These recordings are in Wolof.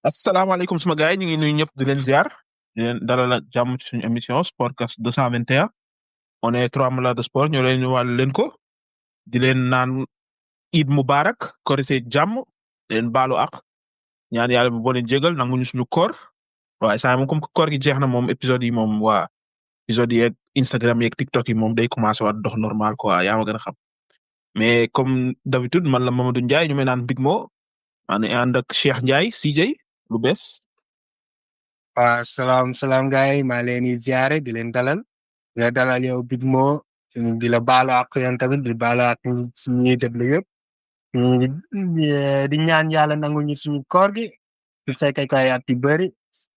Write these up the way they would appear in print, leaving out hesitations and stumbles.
asalaamaaleykum suma gars yi ñu ngi nuyu ñëpp di leen ziar di leen dalal ak jàmm ci suñu émission Sportcast 221 on est trois malades de sport ñoo leen wàll leen ko di leen naan Eid Mubarak korite jàmm di leen baalu ak ñaan yàlla bu boo leen jégal nanguñu suñu koor waaye saa moom comme que koor gi jeex na moom épisode yi moom waa épisode yeeg Instagram yeeg TikTok yi moom day commencé waat dox normal quoi yaa ma gën a xam mais comme d'habitude man la Mamadou Ndiaye ñu may naan Big Mo maa ngi ànd ak Cheikh Ndiaye CJ lu bees. waaw salaam gars yi maa leen di ziare di leen dalal yow Big Mo di la baalu ak yéen tamit di baalu ak ñuy déglu yëpp di ñaan yàlla nangu ñu suñu koor gi su fekkee koy at yu bëri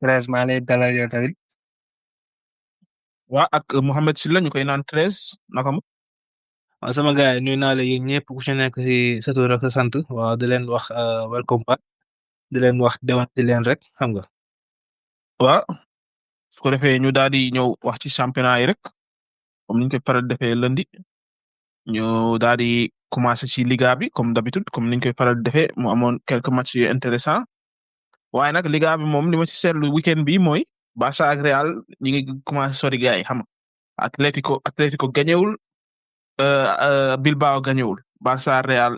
Thérèse maa lay dalal yow tamit. waa ak Mohamed Silla ñu koy naan 13 naka mu. waaw sama gars yi nuyu naa la yéen ñëpp ku ci nekk ci sa tur ak sa sant waaw di leen wax welcome back di leen wax dewan di leen rek xam nga. waaw su ko defee ñu daal di ñëw wax ci championnat yi rek comme niñ koy faral defee lundi ñu daal di commencer ci Liga bi comme d'habitude comme niñ koy faral defee mu amoon quelques matchs yu intéressant waaye nag Liga bi moom li ma ci seetlu weekend bi mooy Barça ak Real ñi ngi commencer sori gars yi xam nga Atlético gañewul Bilbao gañewul Barça Real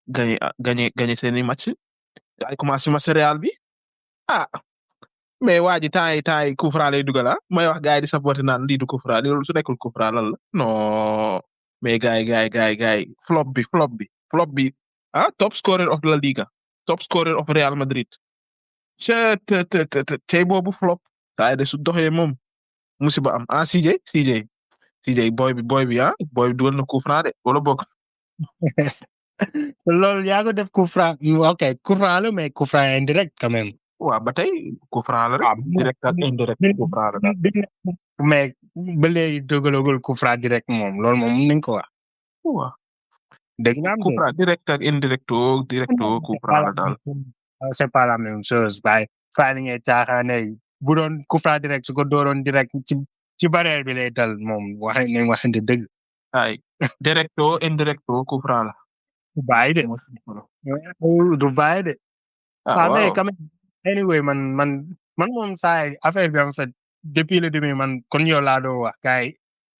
gagné seeni match ay commencé match Real bi mais waa ji temps yi coup franc lay dugal may wax gars yi di supporter naan lii du coup franc loolu su nekkul coup franc lan la non mais gars yi flop bi top scorer of La Liga top scorer of Real Madrid tey boobu flop saa de su doxee moom musiba am CJ boy bi boy bi dugal na coup franc de wala bokk. loolu yaa ko def coup franc ok coup franc la mais coup franc indirect quand même. waaw ba tey coup franc la rek direct ak indirect coup franc la daal. mais ba léegi dogalagul coup franc direct moom loolu moom mën nañ ko wax. waaw dégg nga coup franc direct ak indirecto coup franc la daal. c'est pas la même chose waaye faa ni ngay caaxaane bu doon coup franc direct su ko dooroon direct ci barrière bi lay dal moom waxante dëgg. ay directo indirecto coup franc la. du bàyyi de du bàyyi de. mais quand même anyway man moom saa affaire bi en fait depuis le début man kon yow laa doon wax gars yi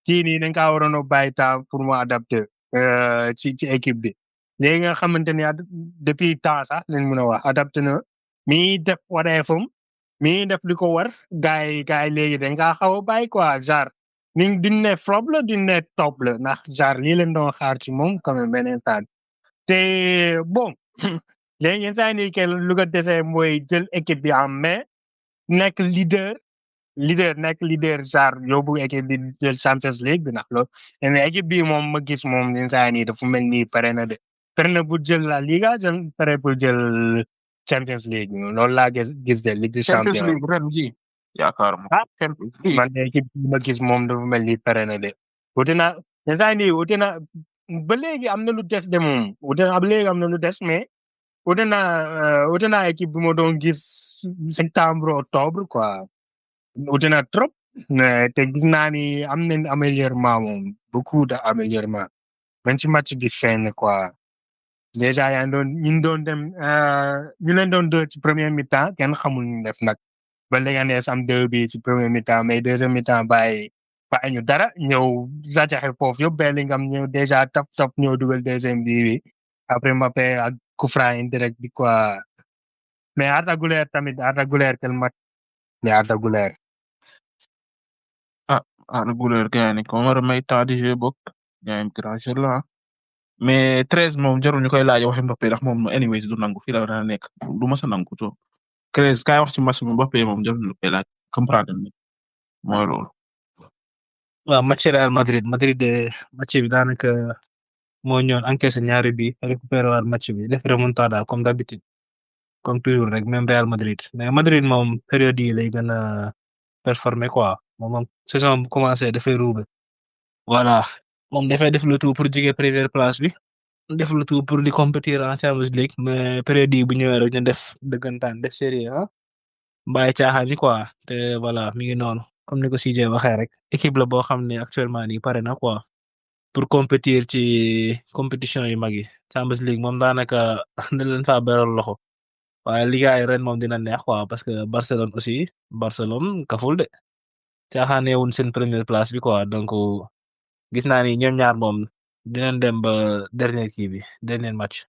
kii nii dañ kaa waroon a bàyyi temps pour mu adapter ci équipe bi léegi nga xamante ni depuis temps sax lañ mën a wax adapté na mi def wareefam mi def li ko war gars yi léegi dañ kaa xaw a bàyyi quoi genre duñ ne flop la duñ ne top la ndax genre lii leen doon xaar ci moom quand même beneen saa te bon. léegi yenn saa yi nii kenn lu ko dese mooy jël équipe bi en main nekk leader genre yóbbu équipe bi jël Champions League bi ndax loolu mais équipe bi moom ma gis moom yenn saa yi nii dafa mel ni pare na bu jël la Liga pare pour jël Champions League loolu laa gis de Ligue des Champions. Champions League ren ji yaakaaruma. man équipe bi ma gis moom dafa mel ni pare na de wuute na yenn saa yi nii wuute na ba léegi am na lu des de moom wuute na ba léegi am na lu des mais. wute naa équipe bi ma doon gis septembre octobre quoi wute na trop te gis naa ni am nañ améliorement moom beaucoup de améliorement même ci match bi fin quoi déjà yaa ngi doon dem ñu leen doon deux ci premier mi-temps kenn xamul ñu def nag ba Leganés am deux bi ci premier mi-temps mais deuxième mi-temps bàyyi ñu dara ñëw rajaxe foofu yëpp Bellingham ñëw déjà top ñëw dugal deuxième bi après Mbappé ak coup franc indirect bi quoi mais Arda Güler quel match mais Arda Güler. Arda Güler gars yi ko war a may temps de jeu bokk gars yi grand jeu la mais 13 moom jarul ñu koy laaj waxi Mbappé ndax moom anyways du nangu fii la war a nekk du mës a nangu to 13 kaay wax ci match bi Mbappé moom jarul ñu koy laaj comprendre ne mooy loolu. waaw match Real Madrid match bi daanaka moo ñëwoon encaissé ñaari bi récupéré waat match bi def remontada comme d'habitude comme toujours rek même Real Madrid mais Madrid moom période yi lay gën a performer quoi moom saison bu commencé dafay ruube voilà moom dafay def le tout pour jóge première place bi def le tout pour di compétir en Champions League mais période yi bu ñëwee rek ñu def dëggantaan def série bàyyi caaxaan yi quoi te voilà mi ngi noonu comme ni ko CJ waxee rek équipe la boo xam ne actuellement nii pare na quoi pour compétir ci compétition yu mag yi Champions League moom daanaka dañ leen faa beral loxo waaye Liga yi ren moom dina neex quoi parce que Barcelone kaful de caaxaanee wuñ seen première place bi quoi donc gis naa ni ñoom ñaar moom dinañ dem ba dernier match.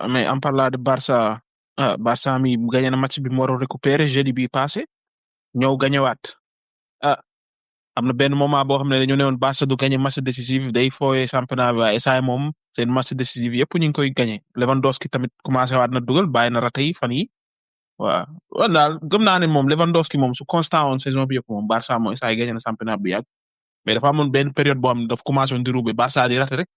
mais en parlant de Barça Barça mi gagné na match bi mu waroon récupérer jeudi bi passé ñëw gagné waat am na benn moment boo xam ne dañu ne woon Barça du gagné match décisif day fooyee championnat bi waaye saa moom seen match décisif yëpp ñu ngi koy gagné Lewandowski tamit commencé waat na dugal bàyyi na raté yi fan yi waaw daal gëm naa ne moom Lewandowski moom su constant woon saison bi yëpp moom Barça mooy saa yi gagné na championnat bi yàgg mais dafa amoon benn période boo xam ne daf commencé woon di roubé Barça di raté rek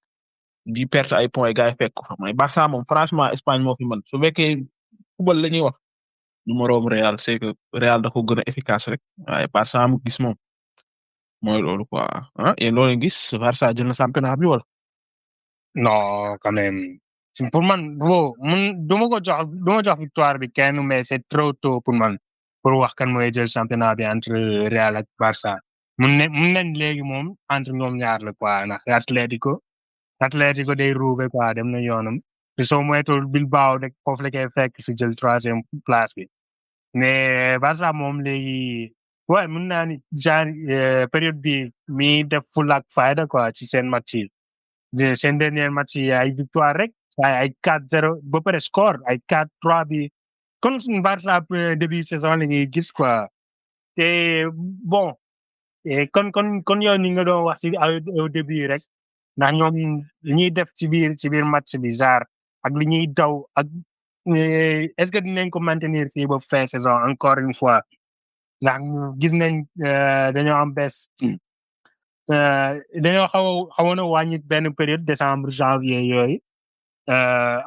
di perte ay points gars yi fekk ko fa mais Barça moom franchement Espagne moo fi mën su fekkee football la ñuy wax numéro Real c'est que Real da ko gën a efficace rek waaye Barça mu gis moom mooy loolu quoi yéen loolu gis Barça jël na championnat bi wala. non quand même pour man du ma ko jox victoire bi kenn mais c'est trop tôt pour man pour wax kan mooy jël championnat bi entre Real ak Barça mun nañ léegi moom entre ñoom ñaar la quoi ndax Atlético day roube quoi dem na yoonam te soo moytuwul Bilbao rek foofu la koy fekk si jël 3e place bi mais Barça moom léegi waaye mun naa ni genre période bi mi def full ak fayda quoi ci seen match yi seen dernier match yi ay victoire rek ay 4-0 ba pare score ay 4-3 bi kon Barça début saison la ñuy gis quoi te bon kon yow ni nga doon wax ci au début rek ndax ñoom li ñuy def ci biir match bi genre ak li ñuy daw ak est-ce que dinañ ko maintenir fii ba fin saison encore une fois ndax gis nañ dañoo am bés dañoo xawoon a wàññi benn période décembre janvier yooyu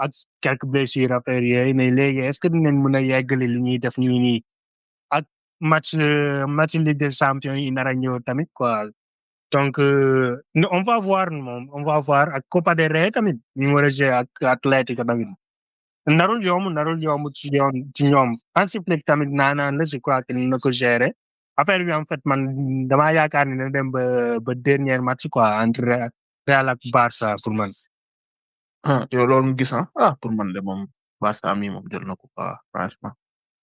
ak quelques blessures affaires yooyu mais léegi est-ce que dinañ mën a yeggali li ñuy def nii ak match Ligue des Champions yi nar a ñëw tamit quoi donc on va voir ak Copa del Rey tamit ñu war a jouer ak Atlético tamit narul yomb ci ñoom Hansi Flick tamit naanaan la je crois que na ko gérer affaire bi en fait man damaa yaakaar ni na dem ba dernier match quoi entre Real ak Barça pour man. yow loolu gis pour man de moom Barça mi moom jël na ko quoi franchement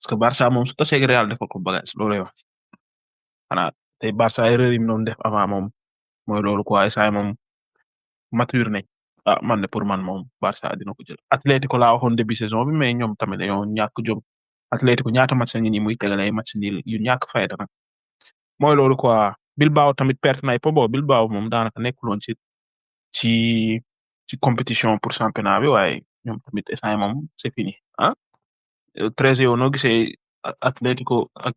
parce que Barça moom su tasee Real defal ko bagage loolu lay wax xanaa tey Barça erreur yi mu doon def avant moom mooy loolu quoi saa moom mature nañ man de pour man moom Barça dina ko jël Atlético laa waxoon début saison bi mais ñoom tamit dañoo ñàkk jom Atlético ñaata match ngi nii muy tegal ay match nii yu ñàkk fayda nag mooy loolu quoi Bilbao tamit perte na ay po Bilbao moom daanaka nekkuloon ci compétition pour championnat bi waaye ñoom tamit instant moom c'est fini 13 yow noo gisee Atlético ak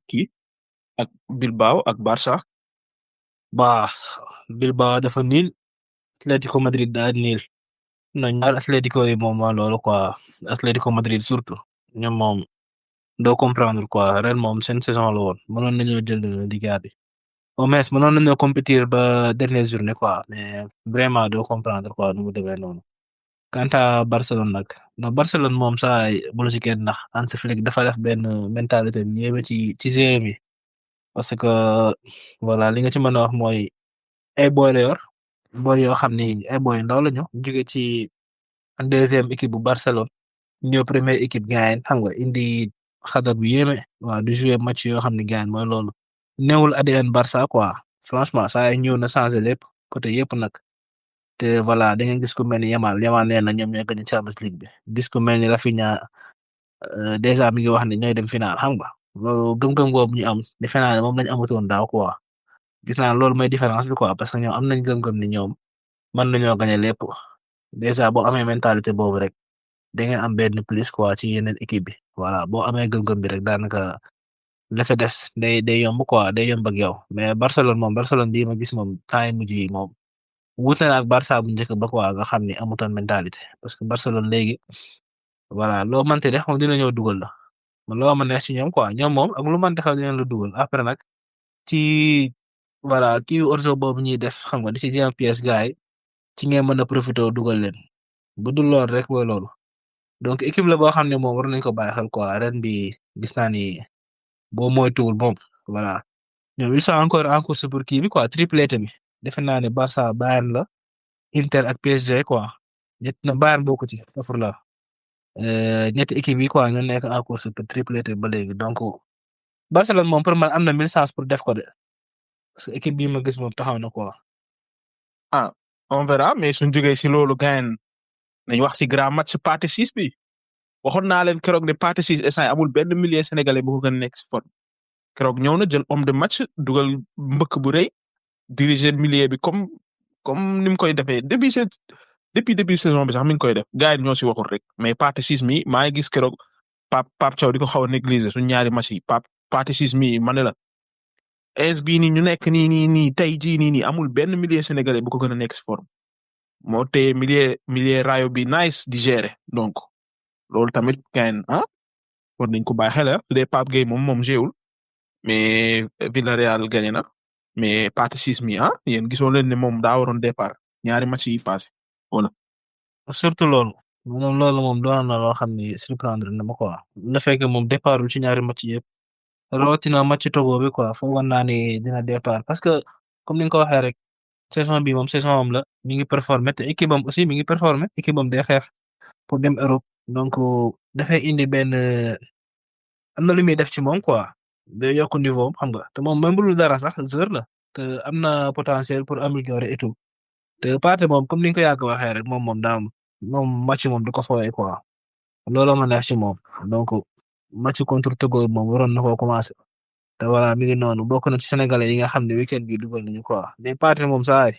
ak Bilbao ak Barça. Bilbao dafa niil Atlético Madrid daa niil non ñaar Atlético yi moom waa loolu quoi Atlético Madrid surtout ñoom moom doo comprendre quoi ren moom seen saison la woon mënoon nañoo jël Liga bi au moins mënoon nañoo compétir ba dernière journée quoi mais vraiment doo comprendre quoi nu mu demee noonu. Quant à Barcelone nag non Barcelone moom saa bulu ci kenn ndax Hansi Flick dafa def benn mentalité ñëwee ci joueur mi parce que voilà li nga ci mën a wax mooy ay boy la yor boy yoo xam ni ay boy ndaw la ñu jóge ci deuxième équipe bu Barcelone ñëw première équipe gaay xam nga indi xadar bu yéeme waaw du jouer match yoo xam ni gaay mooy loolu newul ADN Barça quoi franchement saa ñëw na changer lépp côté yëpp nag. te voilà da ngeen gis ku mel ni Yamal nee na ñoom ñooy gagné Champions League bi gis ku mel ni Rafinha déjà mi ngi wax ne ñooy dem final xam nga loolu gëm-gëm boobu ñu am defe naa ne moom lañ amatoon daaw quoi gis naa loolu mooy différence bi quoi parce que ñoom am nañ gëm-gëm ni ñoom mën nañoo gagné lépp déjà boo amee mentalité boobu rek da ngeen am benn plus quoi ci yeneen équipe bi voilà boo amee gëm-gëm bi rek daanaka la fa des day yomb quoi day yomb ak yow mais Barcelone bii ma gis moom temps yi mujj yi moom. wuute na ak Barça bu njëkk ba quoi nga xam ni amutoon mentalité parce que Barcelone léegi voilà loo mënti def moom dina ñëw dugal la man loo ma neex ci ñoom quoi ñoom moom ak lu mënti xew dina la dugal après nag ci voilà kii orzo boobu ñuy def xam nga di ci jéem pièce gars yi ci ngeen mën a profité dugal leen bu dul lool rek mooy loolu donc équipe la boo xam ne moom war nañ ko bàyyi xel quoi ren bi gis naa ni boo moytuwul moom voilà ñoom ils sont encore en course pour kii bi quoi triplé mi defe naa ne Barça Bayern la Inter ak PSG quoi ñett na Bayern bokku ci safur la ñetti équipe yi quoi ñoo nekk en course pour tripler ba léegi donc Barcelone moom pour man am na 1000 chance pour def ko de parce que équipe bii ma gis moom taxaw na quoi. ah on verra mais suñ jógee si loolu gain nañ wax si grand match partie 6 bi waxoon naa leen keroog ne partie 6 instant amul benn milieu sénégalais bu ko gën a nekk si forme keroog ñëw na jël homme de match dugal mbëkk bu rëy diriger milieu bi comme ni mu koy defee depuis début saison bi sax mi ngi koy def gars yi ñoo si waxul rek mais partie 6 mi maa ngi gis keroog Pape Thiaw di ko xaw a négliger suñ ñaari match yi partie 6 mi ma ne la AS bii nii ñu nekk nii tey jii nii amul benn milieu sénégalais bu ko gën a nekk si forme moo téye milieu rayo bi nice di gérer donc loolu tamit kañ war nañ ko bàyyi xel su dee Pape Gueye moom jéewul mais Villarreal gagné na mais partie 6 mi yéen gisoo leen ne moom daa waroon départ ñaari match yi passé wala. surtout loolu moom doon na loo xam ni surprendre na ma quoi la fekk moom départul ci ñaari match yëpp rawatina match Togo bi quoi foogoon naa ni dina départ parce que comme ni nga ko waxee rek saison bi moom saison am la mi ngi performer te équipe am aussi mi ngi performer équipe am day xeex pour dem Europe donc dafay indi benn am na lu muy def ci moom quoi day yokk niveau xam nga te moom même bu dul dara sax joueur la te am na potentiel pour améliorer et tout te Pathé moom comme ni nga ko yàgg waxee rek moom match moom du ko fooyee quoi looloo ma neex ci moom donc match contre Togo moom waroon na koo commencé te voilà mi ngi noonu bokk na ci sénégalais yi nga xam ne weekend bi dugal nañu quoi mais Pathé moom saa yi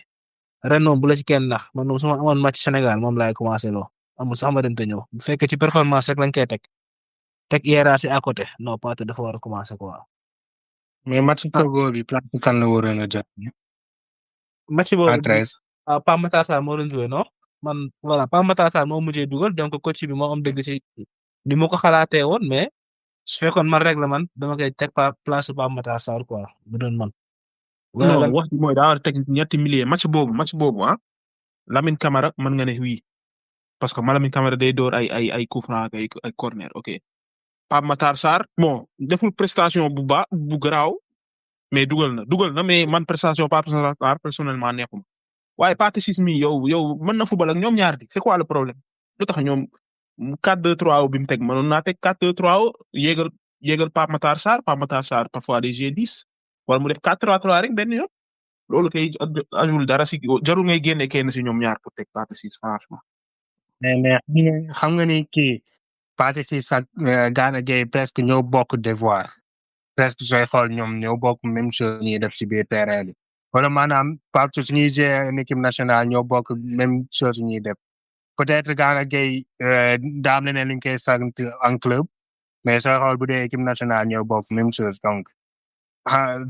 ren moom bu la ci kenn nax man moom su ma amoon match Sénégal moom laay commencé loo amul sax ma dem te ñëw bu fekkee ci performance rek lañ koy teg hiérarchie à côté non Pathé dafa war a commencé quoi. mais match Togo bi place kan la waroon a jot. match boobu Pape Matar Sarr moo doon joué non man voilà Pape Matar Sarr moo mujjee dugal donc coach bi moo am dëgg ci ni mu ko xalaatee woon mais su fekkoon man rek la man dama koy teg place Pape Matar Sarr quoi bu doon man. non wax bi mooy daa war a teg ñetti milliers match boobu Lamine Camara mën nga ne oui parce que Lamine Camara day door ay coup franc ay corner ok Pape Matar Sarr bon deful prestation bu baax bu garaaw mais dugal na mais man prestation Pape Matar Sarr personnellement neexuma waaye partie 6 mi yow mën na football ak ñoom ñaar di c'est quoi le problème lu tax ñoom 4-2-3 bi mu teg mënoon naa teg 4-2-3 yéegal Pape Matar Sarr parfois des G10 wala mu def 4-3-3 rek benn yoon loolu kay ajul dara si jarul ngay génne kenn si ñoom ñaar pour teg partie 6 franchement. mais xam nga ni kii partie 6 ak Gana Gueye presque ñoo bokk devoir presque sooy xool ñoom ñoo bokk même chose ñuy def ci biir terrain bi wala maanaam partout suñuy jouer une équipe nationale ñoo bokk même chose ñuy def peut-être Gana Gueye daam na ne luñ koy sant en club mais sooy xool bu dee équipe nationale ñoo bokk même chose donc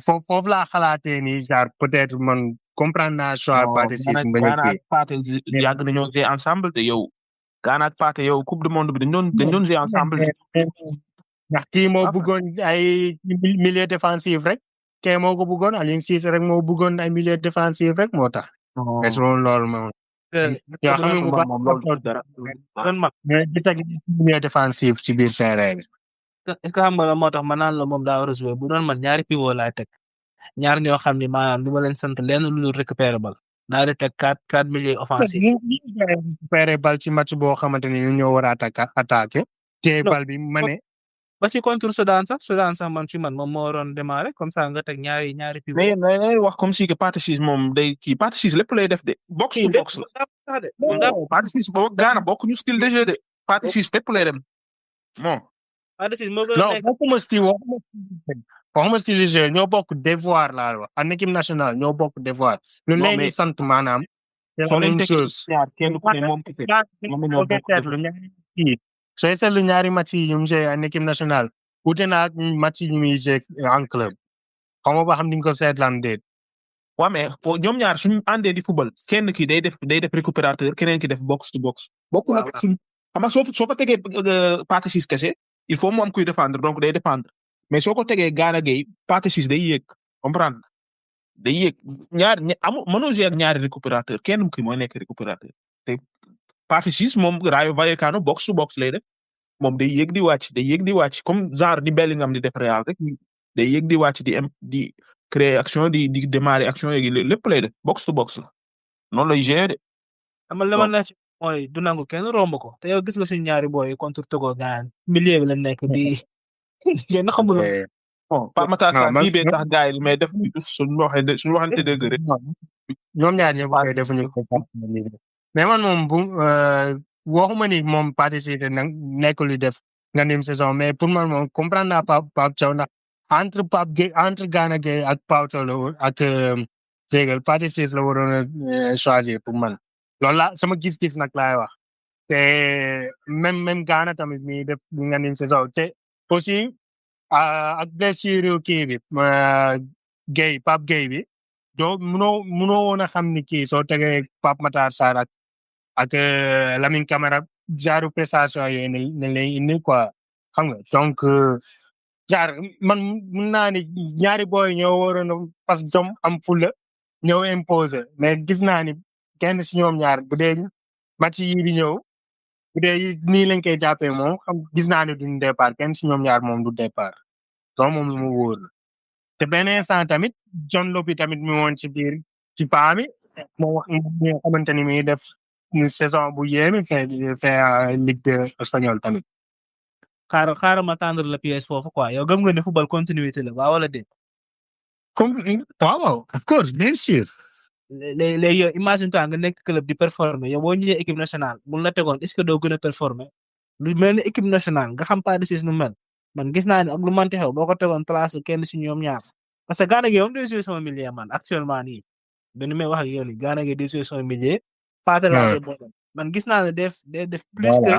foofu laa xalaatee ni genre peut-être man comprendre naa choix partie 6 Gana ak Pathé yàgg nañoo jouer ensemble de yow Gana ak Pathé yow coupe du monde bi dañ doon jouer ensemble ndax kii moo bëggoon ay milieu défensif rek kee moo ko bëggoon Aliou Cissé rek moo bëggoon ay milieu défensif rek moo tax. mais loolu moom. yoo xam ne bu baax mais di teg milieu défensif ci biir terrain bi. est-ce que xam nga moo tax ma naan la moom daa war a jouer bu doon man ñaari pivot laay teg ñaar ñoo xam ne maanaam du ma leen sant lenn lu dul récupérer bal naa di teg 4 milieux offensifs. récupérer bal ci match boo xamante ni ñoo war a attaquer. te bal bi ma ne. ba ci contre Soudan sax man ci man moom moo waroon démarrer comme ça nga teg ñaari pivot. mais wax comme si que partie 6 moom day kii partie 6 lépp lay def de. box to box la partie 6 boobu Gana bokk ñu style de jeu de partie 6 lépp lay dem bon. partie 6 moo gën a nekk waxuma style de jeu ñoo bokk devoir laa wax en équipe nationale ñoo bokk devoir. lu leen di sant maanaam. soo leen teg kenn ku ne moom sooy seetlu ñaari match yi ñu joué en équipe nationale wute na ak match yi ñu joué en club xam nga ba xam ni nga ko seetlaan déet. waaw mais ñoom ñaar suñu àndee di football kenn ki day def récupérateur keneen ki def box to box. bokku nag suñ xam nga soo ko tegee partie 6 kese il faut mu am kuy défendre donc day défendre mais soo ko tegee Gana Gueye partie 6 day yéeg comprendre day yéeg mënoo joué ak ñaari récupérateur kenn ki mooy nekk récupérateur te partie 6 moom Rayo Vallecano box to box lay def moom day yéeg di wàcc comme genre ni Bellingham di def Real rek day yéeg di wàcc di créer action di démarrer action yi lépp lay def box to box la noonu lay gérer de. amal la ma neex mooy du nangu kenn romb ko te yow gis nga suñu ñaari boy contre Togo gaan milieu bi la nekk di ngeen xamul Eh, bon Pape Matar non Sarr man bii bee tax gars yi mais def suñu waxante dëgg rek. ñoom ñaar ñëpp koy defuñu ko mais man moom bu waxuma ni moom participer na nekk lu def nga nim saison mais pour man moom comprendre naa Pape Thiaw ndax entre Pape Gueye entre Gana Gueye ak Pape Thiaw la woon ak Tegal participer la waroon a choisir pour man loolu la sama gis-gis nag laay wax te même Gana tamit mi def nga nim saison te aussi ak blessure kii bi Gueye Pape Gueye bi doo munoo woon a xam ni kii soo tegee Pape Matar Sarr ak Lamine Camara genre prestation yooyu ne lay indi quoi xam nga donc genre man mun naa ni ñaari booy ñoo waroon a parce que jom am fulla ñëw imposer mais gis naa ni kenn si ñoom ñaar bu dee match yi di ñëw bu dee nii lañ koy jàppee moom xam gis naa ni duñ départ kenn si ñoom ñaar moom du départ donc moom lu mu wóor te benn instant tamit John Lopy tamit mi woon ci biir ci paa mi moo wax nga xamante ni mi def saison bu yéeme fait Ligue espagnole tamit. xaaral ma tendre la pièce foofu quoi yow gëm nga ne football continuité la waaw wala déet. comme waaw of course bien sûr. léegi yow imagine toi nga nekk club di performer yow boo ñëwee équipe nationale mun la tegoon est-ce que doo gën a performer lu mel ni équipe nationale nga xam pas de nu mel man gis naa ne ak lu manti xew boo ko tegoon place kenn si ñoom ñaar parce que Gana Gueye moom day jouer sama milieu man actuellement nii benn may wax ak yow nii Gana Gueye day jouer sama milieu. Paate man gis naa ne def plus que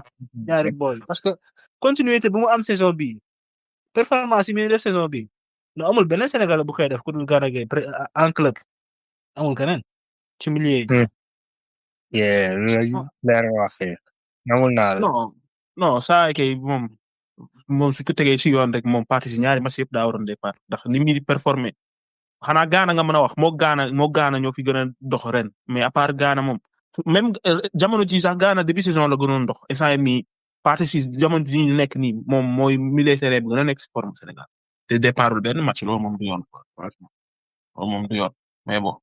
ñaari boy parce que continuité bu mu am saison bii performance yi muy def saison bii no amul beneen Sénégal bu koy def ku dul Gana Gueye en club amul keneen ci milieu yi. leer wax nangul naa la. non saa kay moom su ko tegee si yoon rek moom parti si ñaari match yëpp daa waroon départ ndax ni muy performer xanaa Gana nga mën a wax moo Gana ñoo fi gën a dox ren mais à part Gana moom même jamono ji sax Gana début saison la gënoon dox instant mi parti si jamono ji ñu nekk nii moom mooy milieu terrain bi gën a nekk si forme Sénégal te départul benn match loolu moom du yoon franchement loolu moom du yoon mais bon.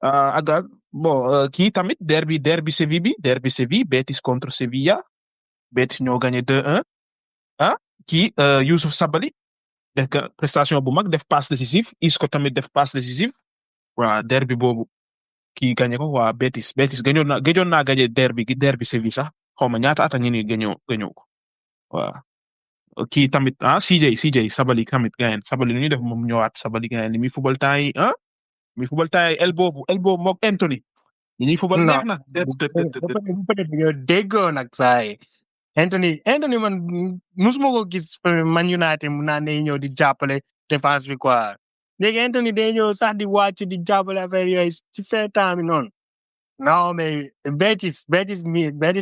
Agal bon kii tamit derby Séville Betis contre Sevilla Betis ñoo gagné 2-1 kii Youssouf Sabaly def prestation bu mag def passe décisive Isco tamit def passe décisive waa derby boobu kii gagné ko waa Betis gëjoon naa gagné derby Séville sax xaw ma ñaata at a ngi nii gëñoo ko waa kii tamit CJ Sabaly tamit gagné Sabaly li ñuy def moom ñëwaat Sabaly gagné li muy football temps yi mi football tay el boobu mook Anthony ñi football neex na peut-être yow déggoo nag saa yi Anthony man musuma ko gis Man United mu naan day ñëw di jàppale défense bi quoi léegi Anthony day ñëw sax di wàcc di jàppale affaire yooyu ci fin temps bi noonu non mais Betis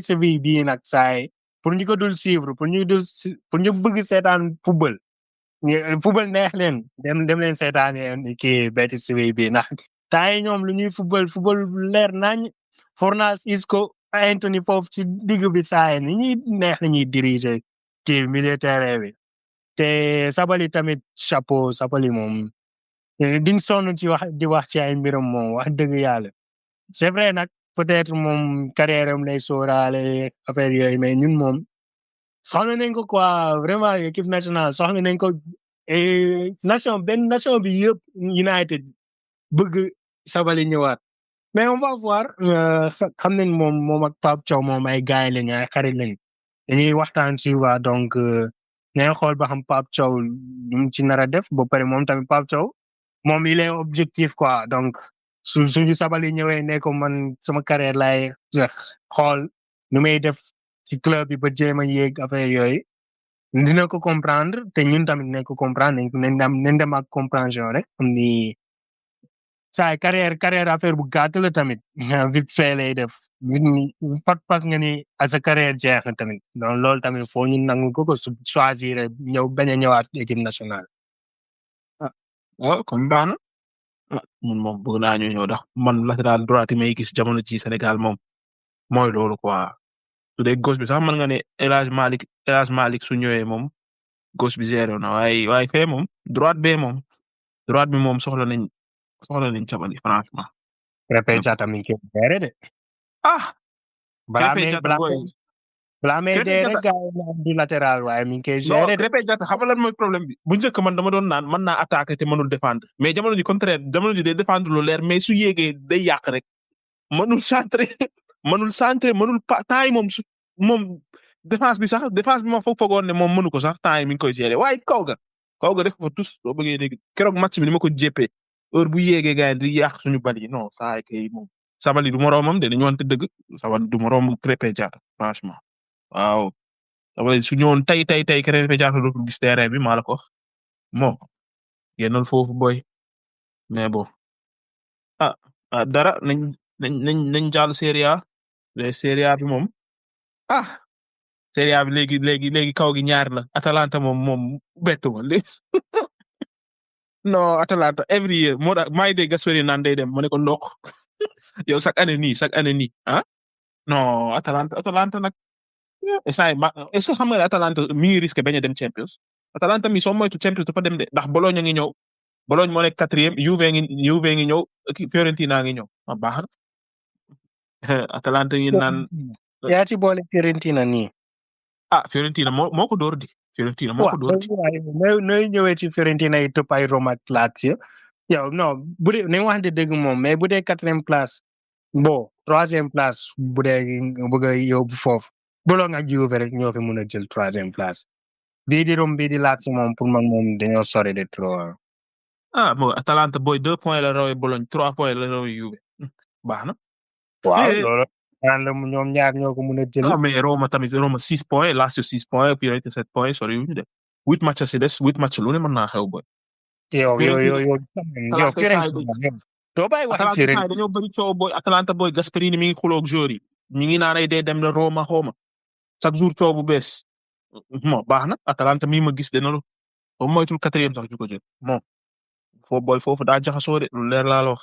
Séville bii nag saa yi pour ñu ko dul suivre pour ñu bëgg seetaan football neex leen dem leen seetaan kii Betis Séville bi ndax temps yi ñoom lu ñuy football leer nañ Fornals Isco Anthony foofu ci digg bi saa yi ni ñuy neex la ñuy diriger kii milieu terrain bi te Sabaly tamit chapeau Sabaly moom diñ sonn di wax ci ay mbiram moom wax dëgg yàlla c'est vrai nag peut-être moom carrière am lay sóoraale affaire yooyu mais ñun moom soxla nañ ko quoi vraiment équipe nationale soxla nañ ko nation bi yëpp United bëgg Sabaly ñëwaat mais on va voir xam nañ moom ak Pape Thiaw moom ay gars lañ ay xarit lañ dañuy waxtaan souvent donc nañ xool ba xam Pape Thiaw lu mu ci nar a def ba pare moom tamit Pape Thiaw moom il est objectif quoi donc suñu Sabaly ñëwee ne ko man sama carrière laay xool nu may def ci club bi ba jéem a yéeg affaire yooyu dina ko comprendre te ñun tamit nañ ko comprendre nañ dem ak compréhension rek am ni saa carrière affaire bu gàtt la tamit vite fait lay def pas nga ni sa carrière jeex na tamit donc loolu tamit foo ñu nangu ko choisir ñëw bañ a ñëwaat équipe nationale. waaw comme baax na man moom bëgg naa ñu ñëw ndax man latéral droite yi may gis jamono ci Sénégal moom mooy loolu quoi su dee gauche bi sax mën nga ne El Hadj Malick su ñëwee moom gauche bi zéro na waaye fee moom droite bi moom soxla nañ Sabaly franchement. Krépin Diatta mi ngi koy de. Krépin Diatta boy balaa may Krépin dee Diatta rek gars yi naan du latéral waaye mi ngi koy non gérer de. Krépin Diatta xam nga lan mooy problème bi bu njëkk man dama doon naan mën naa attaquer te mënul défendre mais jamono ji contraire jamono ji day défendre lu leer mais su yéegee day yàq rek mënul centrer mënul pa temps yi moom défense bi moom foogoon ne moom mënu ko sax temps yi mi ngi koy gérer waaye kaw ga def ko fa tous soo bëggee dégg keroog match bi ni ma ko jéppee heure bu yéegee gars yi di yàq suñu bal yi non saa kay moom Sabaly du moroomam de dañu wante dëgg Sabaly du moroomam Krépin Diatta franchement waaw Sabaly su ñëwoon tey Krépin Diatta dootul gis terrain bi maa la ko wax moo génnal foofu boy mais bon dara nañ jàll Serie A les Serie A bi moom Serie A bi léegi kaw gi ñaar la Atalanta moom bettu ma léegi non Atalanta every year moo tax maa ngi dégg Gasperini naan day dem ma ne ko ndokk yow chaque année nii non Atalanta nag est-ce que xam nga ne Atalanta mi ngi risqué bañ a dem Champions Atalanta mi soo moytu Champions dafa dem de ndax Bologna ngi ñëw Bologna moo nekk 4e Juve ngi ñëw Fiorentina ngi ñëw baax na Atalanta ngi naan yaa ci boole Fiorentina nii. Fiorentina moo ko door di. Fiorentina moo ko door di. waaw nooy ñëwee ci Fiorentina yi topp ay Roma ak Lazio yow non bu dee nañ waxante dëgg moom mais bu dee 4e place bon 3e place bu dee bëgg a yóbbu foofu Bologna ak Juve rek ñoo fi mën a jël 3e place bii di Rome bii di Lazio moom pour man moom dañoo sori de trop. bon Atalanta boy 2 points la rawee Bologna 3 points la rawee Juve baax na. waaw loolu ñoom ñaar ñoo ko mën a jël. mais Roma 6 points Lazio 6 points Fiorentina 7 points sori wuñu de 8 match si des 8 match lu ne mën naa xew boy. yow Fiorentina doo bàyyi wax Fiorentina dañoo bëri coow boy Atalanta boy Gasperini mi ngi xuloo ak joueur yi ñi ngi naan ay dee dem na Roma xawma chaque jour coow bu bees bon baax na Atalanta mi ma gis dina lu ba moytul 4e sax ju ko jël bon foofu daa jaxasoo de lu leer laa la wax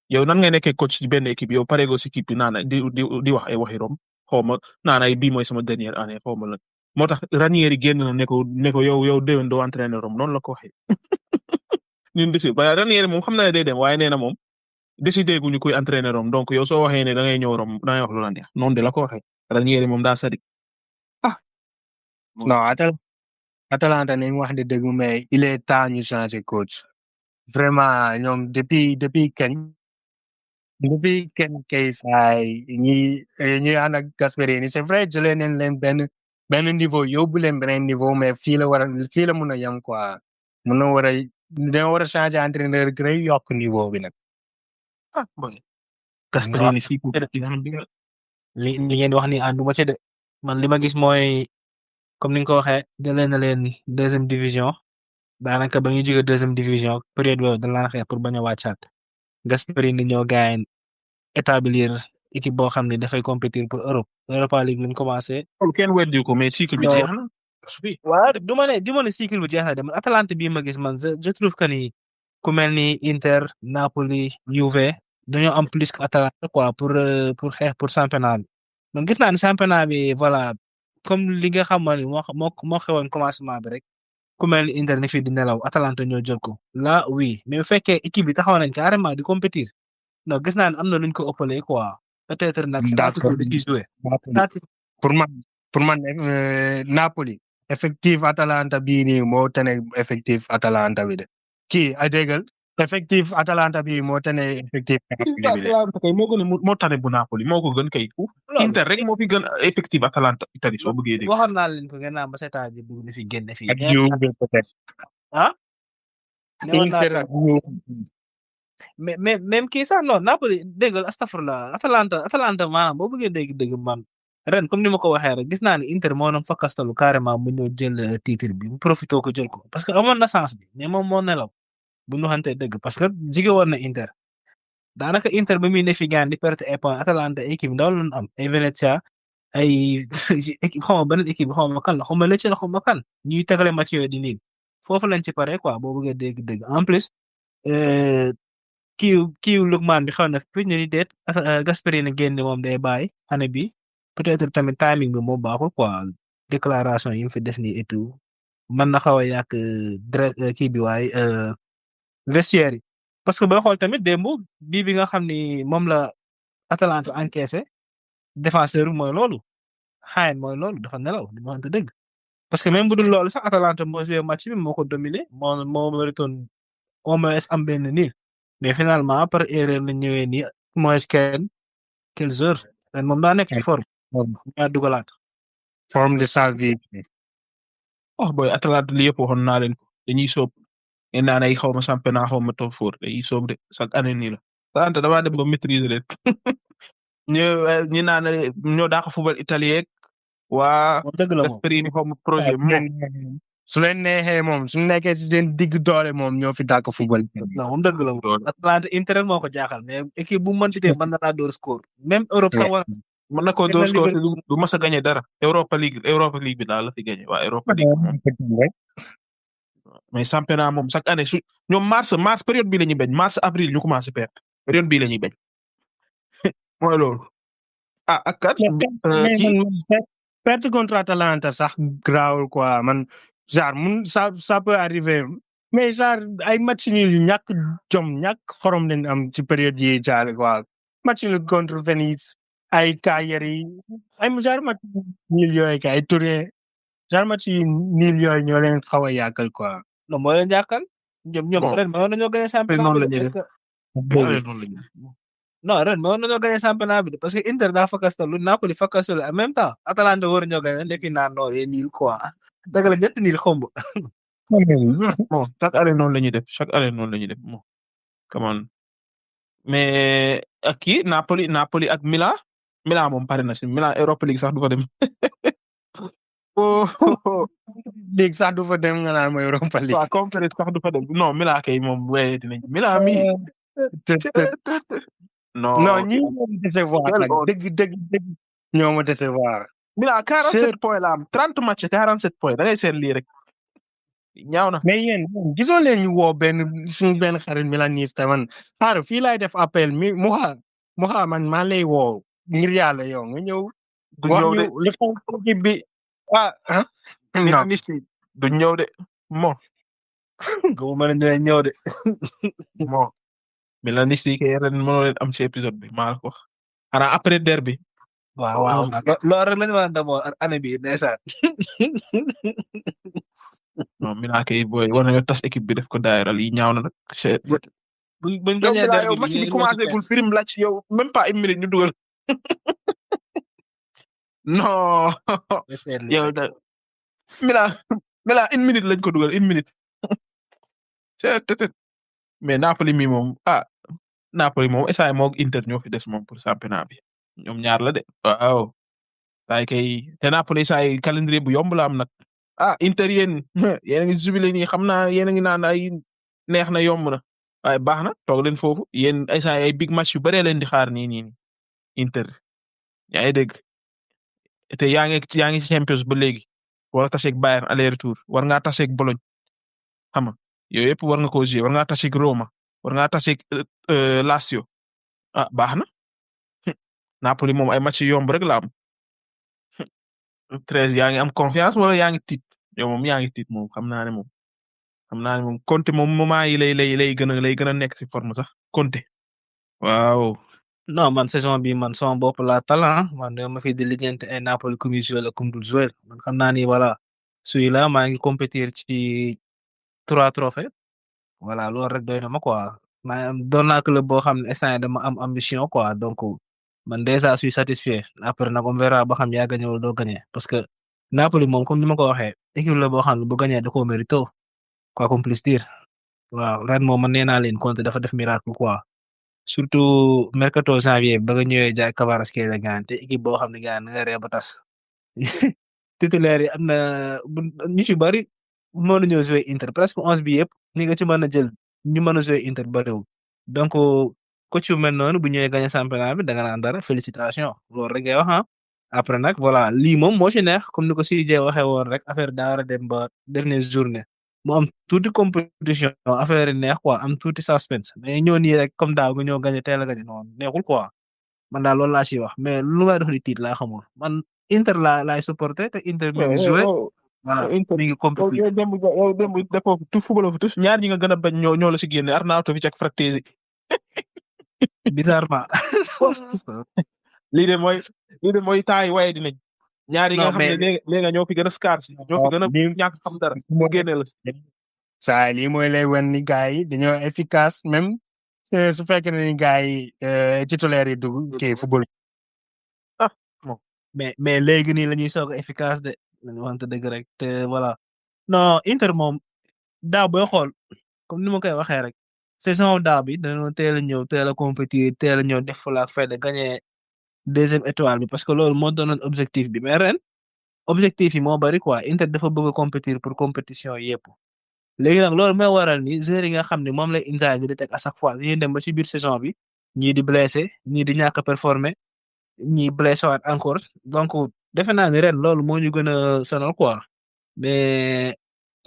yow nan ngay nekkee coach ci benn équipe yow pareegoo si équipe bi naan di wax ay waxi Rome xawma naan ay bii mooy sama dernière année xawma la moo tax Ranieri génn na ne ko yow déwén doo entraîner Rome noonu la ko waxee ñun décidé waaye Ranieri moom xam na ne day dem waaye nee na moom décidé guñu koy entraîner Rome donc yow soo waxee ne da ngay ñëw Rome da ngay wax lu la neex noonu de la ko waxee Ranieri moom daa sadik non Atalanta nañ wax de dëgg mais il est temps ñu changer coach vraiment ñoom depuis kañ kay saay ñi ànd ak Gasperini c'est vrai jëlee nañ leen benn niveau yóbbu leen beneen niveau mais fii la mën a yem quoi dañoo war a changer entraîneur gën a yokk niveau bi nag. boy Gasperini fii li ngeen wax ni ànduma ci de man li ma gis mooy comme ni nga ko waxee jëlee na leen 2e division daanaka ba ñu jógee 2e division période boobu dañ laan xeex pour bañ a wàccaat Gasperini ñoo gaañ établir équipe boo xam ne dafay compétir pour Europa League lañ commencé. kenn weddi ko mais cycle bi jeex na. waaw du ma ne cycle bi jeex na de man Atalanta bii ma gis man je trouve que ni ku mel ni Inter Napoli Juve dañoo am plus que Atalanta quoi pour xeex pour championnat bi man gis naa ne championnat bi voilà comme li nga xam ne moo xewoon commencement bi rek ku mel ni Inter ne fii di nelaw Atalanta ñoo jël ko là oui mais bu fekkee équipe bi taxaw nañ carrément di compétir non gis naa ne am na luñ ko ëppalee quoi peut-être nag. d'accord pour man Napoli effectif Atalanta bii nii moo tane effectif Atalanta bi de kii ay déggal effectif Atalanta bi moo tane effectif Napoli bi de. Atalanta kay moo tane bu Napoli moo ko gën kay. Inter rek moo fi gën effectif Atalanta Italie soo bëggee dégg. waxoon naa leen ko ngeen naan ba seetaan bi dugg na fi génn fii. ak Juve peut-être. Inter ak Juve. mais même kii sax non Napoli déggal astafurlah Atalanta maanaam boo bëggee dégg man ren comme ni ma ko waxee rek gis naa ne Inter moo doon fakkastalu carrément mu ñëw jël titre bi mu profité ko jël ko parce que amoon na chance bi mais moom moo nelaw bu ñu waxantee dëgg parce que jige woon na Inter daanaka Inter ba muy ne fi gaan di perte ay points Atalanta équipe ndaw la am ay Venezia ay équipe xaw ma beneen équipe xaw ma kan la xaw ma Lecce la xaw ma kan ñuy tegale match yooyu di niin foofu lañ ci pare quoi boo bëggee dégg en plus kii Lookman bi xaw na fi ñu ni deet Gasperini génn moom day bàyyi année bi peut-être tamit timing bi moo baaxul quoi déclaration yi mu fi def nii et tout mën na xaw a yàq kii bi waaye vestiaire yi parce que booy xool tamit démb bii bi nga xam ni moom la Atalanta encaissé défenseur bi mooy loolu Haen mooy loolu dafa nelaw li ma waxante dëgg parce que même bu dul loolu sax Atalanta moo joué match bi moo ko dominé moo méritoon au moins am benn nii mais finalement par erreur la ñëwee nii moins quinze heures ren moom daa nekk ci forme daa dugalaat. forme de sa vie. oh boy Atalanta li yëpp waxoon naa leen ko dañuy soob ngeen naan ay xaw ma championnat xaw ma top 4 dañuy soob de chaque année nii la Atalanta damaa dem ba maîtriser leen ñu naan ñoo daa ko football italien waa moom dëgg la moom Gasperini xaw ma projet su leen neexee moom su nekkee ci seen digg doole moom ñoo fi dàq football. non moom dëgg la moom Atalanta Inter moo ko jaaxal mais équipe bu mënti tee mën na laa door score même Europe sax war mën na ko door score du mas a gagné dara Europa League bi daal la fi gagné waa Europa League moom mais championnat moom chaque année su ñoom mars période bii la ñuy bañ mars avril ñu commencé perdre période bii la ñuy bañ mooy loolu ak kat perte contre Atalanta sax grawul quoi man genre ça peut arriver mais genre ay match nul yu ñàkk jom ñàkk xorom leen am ci période yi jaar quoi match nul contre Venise ay Cagliari ay genre match nul yooyu kay ay Turin genre match yu nul yooyu ñoo leen xaw a yàqal quoi. non moo leen jàkkal ñoom ren mënoon nañoo gagné championnat bi parce que non ren mënoon nañoo gagné championnat bi parce que Inter daa fakastal lu Napoli fakastal en même temps Atalanta war ñoo gagné defi naa non yee niil quoi dëgg la ñett niil xomb. bon chaque année noonu la ñuy def bon come on mais ak kii Napoli ak Milan moom pare na si Milan Europa League sax du fa dem. League sax du fa dem nga naan mooy Europa League. waaw conférence sax du fa dem non Milan kay moom wéy dinañ Milan mi. non ñi ñoo ma décevoir nag dëgg ñoo ma décevoir. Milan 47 points la am 30 match 47 points da ngay seet lii rek ñaaw na. mais yéen gisoo leen ñu woo suñu benn xarit milaniste man xaaral fii laay def appel mi Mouha man maa lay woo ngir yàlla yow nga ñëw. du ñëw de li xew équipe bi du ñëw de mo. nga mën a dinañ ñëw de. mo milaniste yi kay ren mënoo leen am ci épisode bi maa la ko wax xanaa après derby. waaw loolu rek lañu war a demoo année bi ndeysaan. non Milan kay booy war nañoo tas équipe bi def ko daayiral yi ñaaw na nag. buñ gagné derby match bi commencé gul firim laaj yow même pas une minute ñu dugal. non. yow da Milan une minute lañ ko dugal une minute. mais Napoli mi moom Napoli moom essay moog Inter ñoo fi des moom pour championnat bi ñoom ñaar la de waaw saay kay te Napoli saay calendrier bu yomb la am nag Inter yéen a ngi jubilé nii xam naa yéen a ngi naan ay neex na yomb na waaye baax na toog leen foofu yéen ay saay ay big match yu bëree leen di xaar nii Inter yaa ngi dégg te yaa ngi ci Champions ba léegi war taseeg Bayern aller retour war ngaa taseeg Bologne xam nga yooyu yëpp war nga ko jouer war ngaa taseeg Roma war ngaa taseeg Lazio baax na Napoli moom ay match yomb rek la am 13 yaa ngi am confiance wala yaa ngi tiit yow moom yaa ngi tiit moom xam naa ne moom Conte moom moment yi lay gën a nekk si forme sax Conte waaw. non man saison bi man sama bopp la talent man de ma fi di lijjanti ay Napoli ku muy joué la ku mu dul joué man xam naa ni voilà suy la maa ngi compétir ci 3 trophées voilà loolu rek doy na ma quoi maa doon naa club boo xam ne instant dama am ambition quoi donc man déjà suis satisfait après nag on verra ba xam yaa gagné wala doo gagné parce que Napoli moom comme ni ma ko waxee équipe la boo xam ne bu gagné da koo mérito quoi qu'on puisse dire waaw ren moom man nee naa leen Conte dafa def miracle quoi. surtout mercato janvier ba nga ñëwee jaay Kvaratskhelia la gaan te équipe boo xam ne gaan nga ree ba tas titulaire yi am na ñu ci bari mën nañoo jouer Inter presque 11 bi yëpp ñi nga ci mën a jël ñu mën a jouer Inter bariwul donc coach yu mel noonu bu ñëwee gagné championnat bi da nga naan dara félicitation loolu rek ngay wax après nag voilà lii moom moo ci neex comme ni ko Sidi waxee woon rek affaire daa war a dem ba dernière journée mu am tuuti compétition affaire yi neex quoi am tuuti suspense mais ñoo nii rek comme daaw nga ñëw gagné teel a gagné noonu neexul quoi man daal loolu laa ciy wax mais lu may dox di tiit laa xamul man Inter laay supporté te Inter mi ngi joué voilà mi ngi compété. yow démb defoo tout football fu tous ñaar ñi nga gën a bañ ñoo la si génne Arnautovic ak Frattesi. bizarrement. lii de mooy temps yi waaye dinañ ñaar yi nga non xam ne mais léegi ñoo fi gën a scarce ñoo fi gën a ñàkk xam dara mu génne la. saa lii mooy lay wan ni gars yi dañoo efficace même su fekkee ne ni gars yi titulaire yi dugg kii football. ah bon mais léegi nii la ñuy soog a efficace de lañu waxante dëgg rek te voilà non Inter moom daaw booy xool comme ni ma koy waxee rek saison daaw bi dañoo teel a ñëw teel a compétir teel a ñëw def fa la fayda gagné deuxième étoile bi parce que loolu moo doonoon objectif bi mais ren objectif yi moo bari quoi Inter dafa bëgg a compétir pour compétition yëpp léegi nag loolu mooy waral ni joueurs yi nga xam ne moom lay Inzaghi di teg à chaque fois dañuy dem ba ci biir saison bi ñii di blessé ñii di ñàkk a performer ñii blessé waat encore donc defe naa ni ren loolu moo ñu gën a sonal quoi mais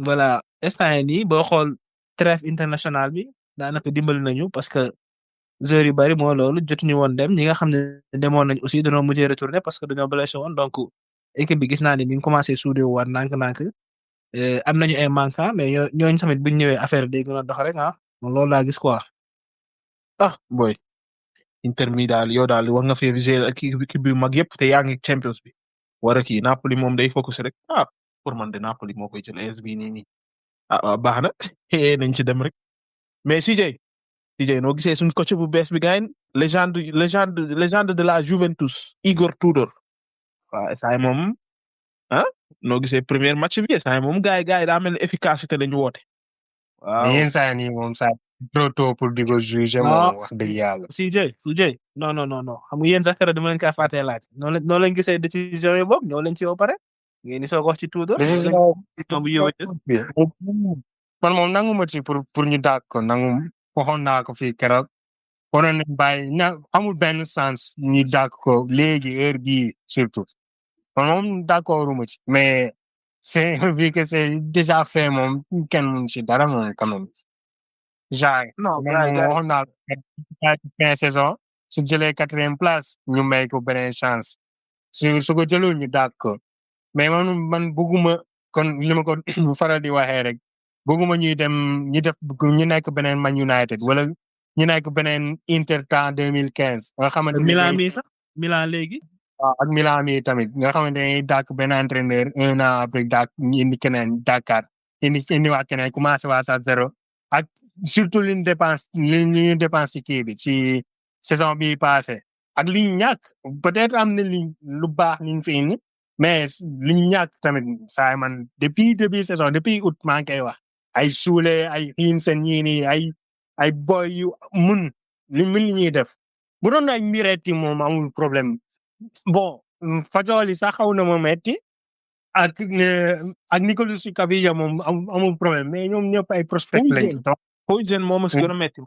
voilà instant yii nii boo xool trêve international bi daanaka dimbali nañu parce que joueurs yu bari moo loolu jotuñu woon dem ñi nga xam ne demoon nañ aussi dañoo mujjee retourner parce que dañoo blessé woon donc équipe bi gis naa ni mi ngi commencé soudé waat ndànk-ndànk am nañu ay manquant mais ñooñu tamit bu ñu ñëwee affaire day gën a dox rek ah loolu laa gis quoi. ah boy Inter mi daal yow daal war nga fee viser ak kii bi mag yëpp te yaa ngi Champions bi war a kii Napoli moom day focus rek pour man de Napoli moo koy jël AS bi nii baax na nañ ci dem rek mais CJ noo gisee suñu coach bu bees bi gaañ légende de la Juventus Igor Tudor waaw saa moom noo gisee premier match bi saa moom gars yi daa mel ni efficacité lañu woote. waaw mais yenn saa yi moom saa trop tôt pour di ko juger moom wax dëgg yàlla. CJ non xam nga yéen sax keroog dama leen kaa fàttee laaj noo leen gisee décision yi boobu ñoo leen ci yow pare ngeen di soog wax ci Tudor. man moom nangu ma ci pour ñu dàq ko nangu waxoon naa ko fii keroog waroon nañ bàyyi amul benn sens ñu dàq ko léegi heure bii surtout man moom d'accorduma ci mais c'est vu que c'est déjà fait moom kenn mënu ci dara moom quand même genre waxoon naa ko fin saison su jëlee 4e place ñu may ko beneen chance su ko jëlul ñu dàq ko mais man bëgguma kon li ma ko faral di waxee rek bëgguma ñuy dem ñu nekk beneen Man United wala ñu nekk beneen Inter temps 2015 nga xamante ne Milan mi sax Milan léegi waaw ak Milan mi tamit nga xamante ne dàq benn entraîneur 1 an après dàq ñu indi keneen dàkkaat indi waat keneen commencé waat à zéro ak surtout li ñu dépense ci kii bi ci saison bi passé ak li ñu ñàkk peut-être am na lu baax li ñu fi indi mais li ñu ñàkk tamit saa man depuis début saison depuis août maa ngi koy wax ay suule ay xiin seen ñii nii ay boy yu mun li ñuy def bu doon ay Miretti moom amul problème bon Fajoli sax xaw na ma metti ak Nicolas Cavilla moom amul problème mais ñoom ñëpp ay prospect lañ. Huijsen moom si gën a metti.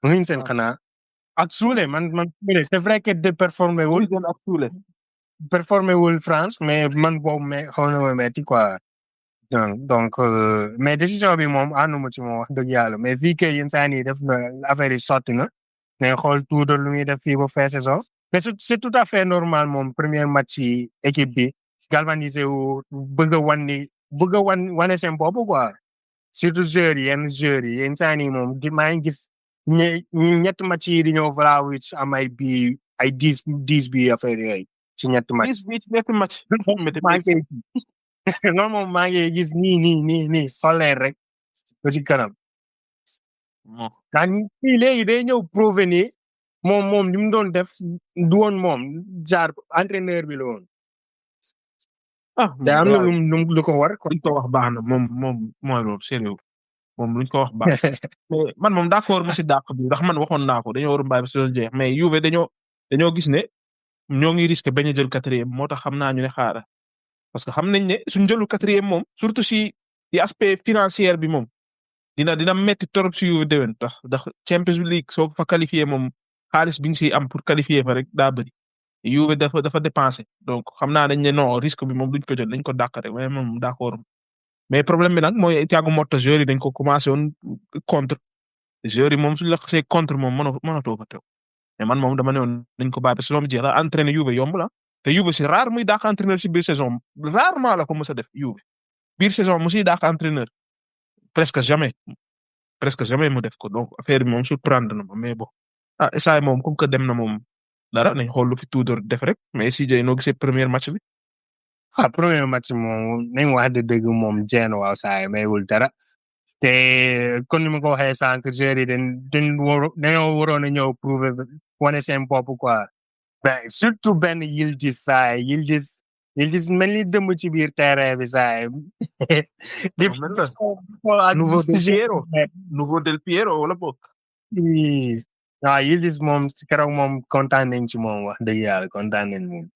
Huijsen xanaa ak Soule man c'est vrai que de performer wul. Huijsen ak Soule. performer wul France mais man boobu mais xaw na ma metti quoi. donc mais décision bi moom ànduma ci moom wax dëgg yàlla mais fii que yenn saa yi def na affaire yi sotti na mais xool Tudor lu muy def fii ba fin saison mais c'est tout à fait normal moom premier match yi équipe bi galvanisé wu bëgg a wane seen bopp quoi surtout joueurs yi yenn saa yi moom maa ngi gis ñett match yi di ñëw Vlahovic am ay 10 bi affaire yooyu ci ñett match. 10 bi ci ñett match. non moom maa ngi gis nii soleil rek ba ci kanam. kii léegi day ñëw prouver ni moom li mu doon def du woon moom jaar entraîneur bi la woon. te am na lu ko war quoi. luñ ko wax baax na moom mooy loolu sérieux moom luñ ko wax baax mais man moom d'accord mu si dàq bi ndax man waxoon naa ko dañoo war a bàyyi ba si doon jeex mais Juve dañoo gis ne ñoo ngi risqué bañ a jël 4e moo tax xam naa ñu ne xaaral parce que xam nañ ne suñ jëlu 4e moom surtout si aspect financier bi moom dina metti torop si Juve déwén ndax Champions League soo fa qualifié moom xaalis bi nga siy am pour qualifier fa rek daa bëri Juve dafa dépensé donc xam naa dañ ne non risque bi moom duñ ko jël dañ ko dàq rek mais moom d'accord mais problème bi nag mooy Thiago Motta joueurs yi dañ ko commencé woon contre joueurs yi moom suñu la xasee contre moom mënatoo fa teew mais man moom dama ne woon nañ ko bàyyi parce que loolu jeex la entraîner Juve yomb la te Juve c'est rare muy dàq entraîneur si biir saison rarement la ko mës a def Juve biir saison mu siy dàq entraîneur presque jamais mu def ko donc affaire bi moom surprendre na ma mais bon saa moom comme que dem na moom dara nañ xool lu fi Tudor def rek mais CJ noo gisee premier match bi. premier match moom nañ wax dëgg moom jéem waaw saa yi maywul dara te kon ni ma ko waxee sànq joueurs yi dañoo waroon a ñëw prouver wane seen bopp quoi ben surtout benn Yildiz saa yi Yildiz mel ni dëmb ci biir terrain bi saa yi. nouveau Del Piero wala boog. waaw Yildiz moom keroog moom kontaan nañ ci moom wax dëgg yàlla kontaan nañ moom.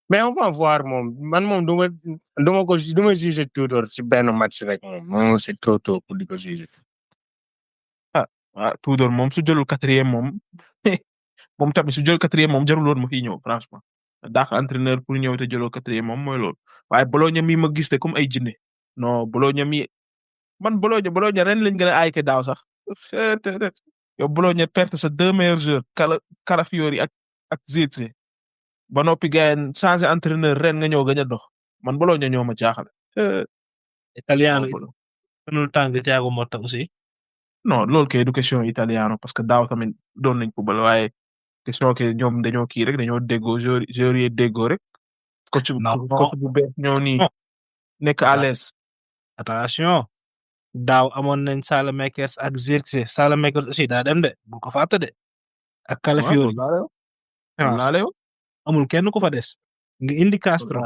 mais on va voir moom man moom du ma juger Tudor ci benn match rek moom c'est trop tôt pour di ko juger. Tudor moom su jëlul 4e moom tamit su jël 4e moom jarul woon ma fiy ñëw franchement daax entraîneur pour ñëw te jëloo 4e moom mooy loolu waaye Bologna mi ma gis te comme ay jinne non Bologna mi man Bologna ren lañ gën a aay ke daaw sax yow Bologna perte sa 2 meilleurs joueurs Calafiori ak Zirkzee ba noppi gayen changé entraîneur ren nga ñëw gañ a dox man Bologna ñoo ma jaaxal. Italiano mënul tàng Thiago Motta aussi. non loolu kay du question italiano parce que daaw tamit doon nañ ko bal waaye question que ñoom dañoo kii rek dañoo déggoo joueurs yi déggoo rek. coach bu bees ñoo nii nekk à l'aise. attention daaw amoon nañ Saelemaekers ak Zirkzee Saelemaekers aussi daa dem de bu ko fàtte de. ak Calafiori amul kenn ku fa des. nga indi Castro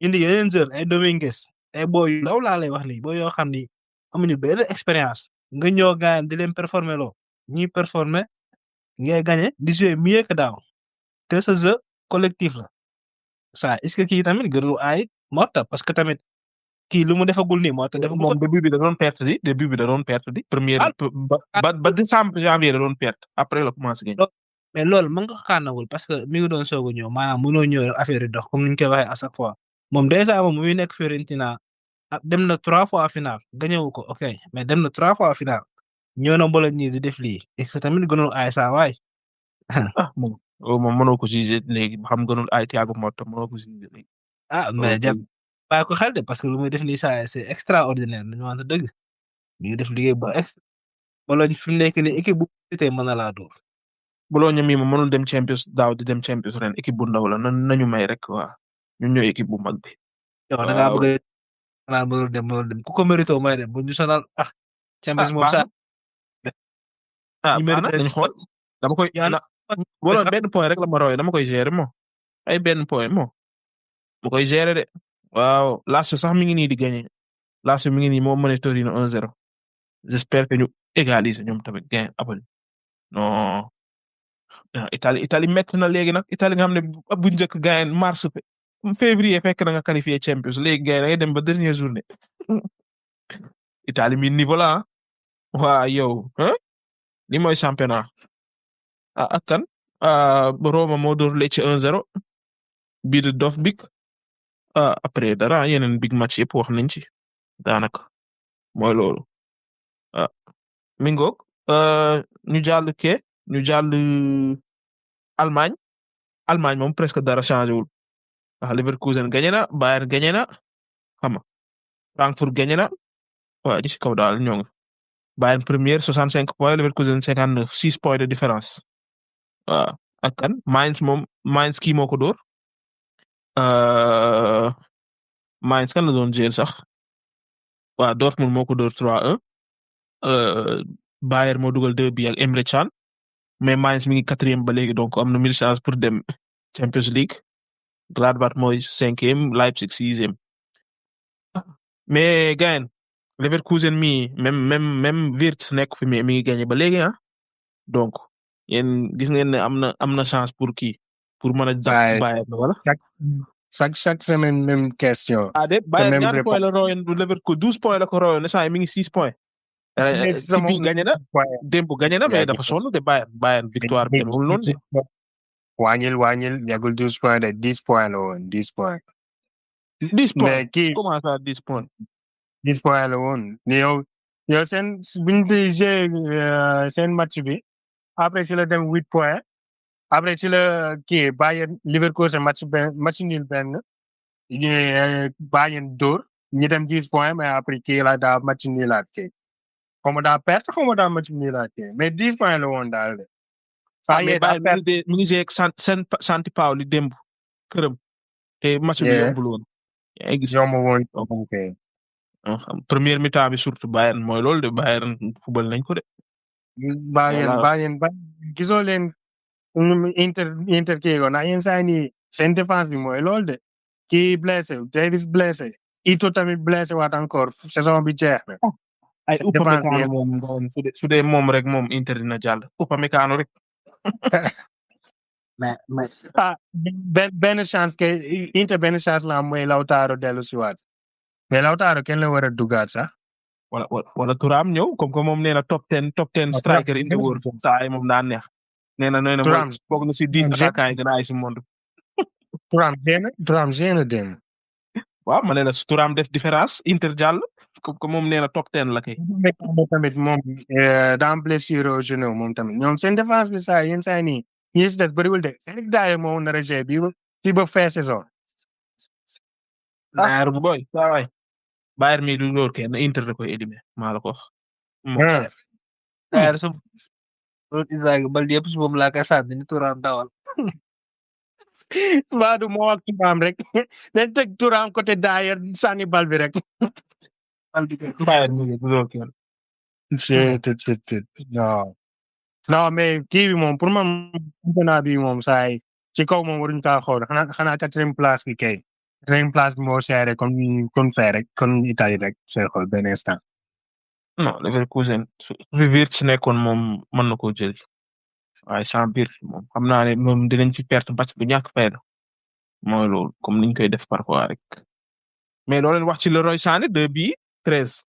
indi yeneen joueurs ay Dominguez ay boy yu ndaw laa lay wax nii boy yoo xam ni amuñu benn expérience. nga ñëw gaañ di leen performer loo ñuy performer ngay gagné di jouer mieux que daaw te sa jeu collectif la ça est-ce que kii tamit gënul ay Motta parce que tamit kii lu mu defagul nii Motta defagul moom début bi da doon perte di première ba décembre janvier da doon perte après la commencé gagné. mais loolu mën nga ko xaanawul parce que mi ngi doon soog a ñëw maanaam mënoo ñëw affaire yi dox comme ni ñu koy waxee à chaque fois moom déjà moom muy nekk Fiorentina dem na 3 fois final gagné wu ko ok mais dem na 3 fois final ñëw na mbooloo ñii di def lii et que tamit gënul ay saa waay. moom mënoo ko juger léegi xam gënul ay Thiago Motta mënoo ko juger léegi. mais jàpp bàyyi ko xel de parce que lu muy def nii saa c'est extraordinaire dañu wax dëgg ñu def liggéey bu extra wala fi mu nekk nii équipe bu tey mën na laa dóor. Bologna mi moom mënul dem Champions daaw di dem Champions ren équipe bu ndaw la nañu may rek waa ñun ñooy équipe bu mag bi. yow da ngaa bëgg a mënul dem ku ko mérito may dem bu ñu sonal Champions moom sax. dañu xool dama koy wala benn point rek la ma roy dama koy gérer moo ay benn point moo mu koy gérer de waaw Lazio sax mi ngi nii di gagné Lazio mi ngi nii moo mëne Torino 1-0 j'espère que ñu égaliser ñoom tamit gain après non Italie métti na léegi nag Italie nga xam ne bu njëkk gain mars février fekk na nga qualifié Champions léegi gain da ngay dem ba dernière journée Italie mi niveau la waa yow li mooy championnat ak kan Roma moo door Lecce 1-0 bii de Dovbyk après dara yeneen big match yëpp wax nañ ci daanaka mooy loolu mi ngoog ñu jàll Allemagne moom presque dara changé wul ndax Leverkusen gagné na Bayern gagné na xam nga Frankfurt gagné na waa ci kaw daal ñoo ngi Bayern première 65 points Leverkusen 59 6 points de différence waaw ak kan Mainz kii moo ko dóor Mainz kan la doon jël sax waaw Dortmund moo ko dóor 3-1 Bayern moo dugal 2 bi ak Emre Can mais Mainz mi ngi 4e ba léegi donc am na 1000 chances pour dem Champions League Gladbach mooy 5e Leipzig 6e mais gain Leverkusen mi même Wirtz nekk fi mi ngi gagné ba léegi donc yéen gis ngeen ne am na chance pour kii pour mën a jàpp Bayern wala chaque semaine même question. de Bayern ñaari point la royoon du Leverkusen 12 points la ko royoon ne saa mi ngi 6 points. ci bi gagné na démb gagné na mais dafa sonn de Bayern victoire bi demul noonu de. wàññil yàggul 12 points de 10 points la woon 10 points. 10 points mais kii comment ça 10 points. 10 points la woon yow seen buñ di jouer seen match bi après ci la dem 8 points après ci la kii Bayern Leverkusen match nul benn Bayern dóor ñu dem 10 points mais après kii la daa match nulaat kii xaw ma daa perte xaw ma daa match nulaat kii mais 10 points la woon daal de mais yéen Bayern affaire mi ngi jeeg Santi Paoli démb këram te match bi yombul woon yaa ngi gis yomb woon ok. première mi-temps bi surtout Bayern mooy loolu de Bayern football nañ ko de. Voilà. Bayern gisoo leen Inter kii ko ndax yenn saa yi nii seen défense bi mooy loolu de kii blessé Davis blessé Ito tamit blessé waat encore saison bi jeex na. ay seen défense bi Upamecano moom su dee moom rek moom Inter dina jàll Upamecano rek. mais benn chance que Inter benn chance la am mooy Lautaro dellu si waat mais Lautaro kenn la war a dugaat sax. wala Thuram ñëw comme que moom nee na top 10 striker in the world saa yi moom daa neex. nee na Thuram foog na si 10 attaquants yi gën a ay si monde. Thuram génn dem. waaw ma ne la su Thuram def différence Inter jàll comme que moom nee na top 10 la kay. tamit moom dans blessure au genou moom tamit ñoom seen défense bi saa yenn saa nii ñi si des bëriwul de Eric Dyer moo nar a jouer fii ba fin saison. Dyer bu boy saa waay Bayern mi du dóor kenn Inter da koy éliminer maa la ko wax. Dyer su loolu Isaac Balde yëpp su moom laa koy sànni ni Thuram dawal. Mbadu moo ak Thuram rek dañ teg Thuram côté Dyer sànni bal bi rek. Bayern mi du dóor kenn. non mais kii bi moom pour man championnat bi moom saa yi ci kaw moom waruñu kaa xool xanaa quatrième place bi kay. quatrième place bi moo seere kon fee rek kon Italie rek sooy xool benn instant. non Leverkusen su Wirtz nekkoon moom mën na koo jël waaye sans Wirtz moom xam naa ne moom dinañ ci perte match bu ñàkk fayda mooy loolu comme niñ koy def parfois rek mais loo leen wax ci Leroy Sané 2 bii 13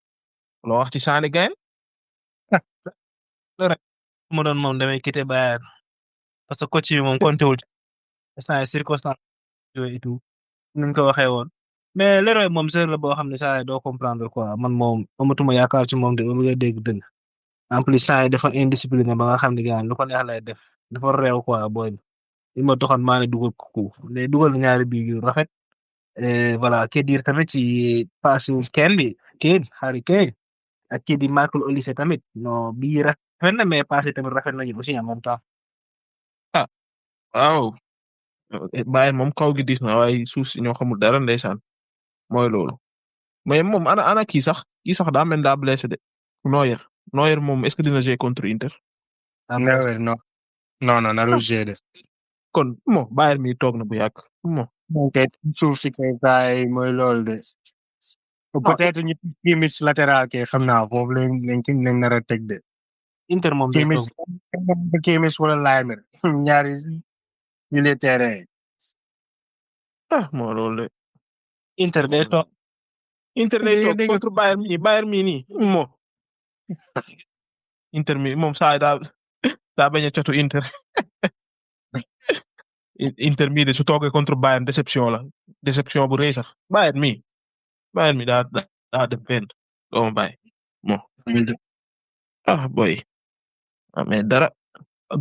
loo wax ci Sané gayen mu doon moom damay quitter Bayern parce que coach bi moom compté wul instant circonstance yooyu et tout nuñ ko waxee woon mais Leroy moom sër la boo xam ne saa doo comprendre quoi man moom amatuma yaakaar ci moom de ba nga dégg dëgg en plus temps yi dafa indiscipliné ba nga xam ne gars lu ko neex lay def dafa réew quoi booy bi li ma taxoon maa ne dugal ko léegi dugal na ñaari bii yu rafet voilà kii diir tamit ci passe kenn bi kii Harry Kane ak kii di Michael Olise tamit non bii rafet na mais passe tamit rafet nañu aussi en même temps. waaw Bayern moom kaw gi dis na waaye suuf si ñoo xamul dara ndeysaan mooy loolu mais moom ana kii sax daa mel daa blessé de Neuer moom est-ce que dina jouer contre Inter. Neuer non narul jouer de. kon Bayern mi toog na bu yàgg ok suuf si kay saay mooy loolu de. peut-être ñu Kimmich latéral kay xam naa foofu lañ nar a teg de. Inter moom day toog Kimmich wala Laimer ñaari milieu terrain. moo loolu de. Inter day toog. Inter day toog contre Bayern mi nii Inter mi moom saa daa bañ a catu Inter. Inter mi de su toogee contre Bayern déception bu rëy sax Bayern mi daa dem fenn doo ma bàyyi boy mais dara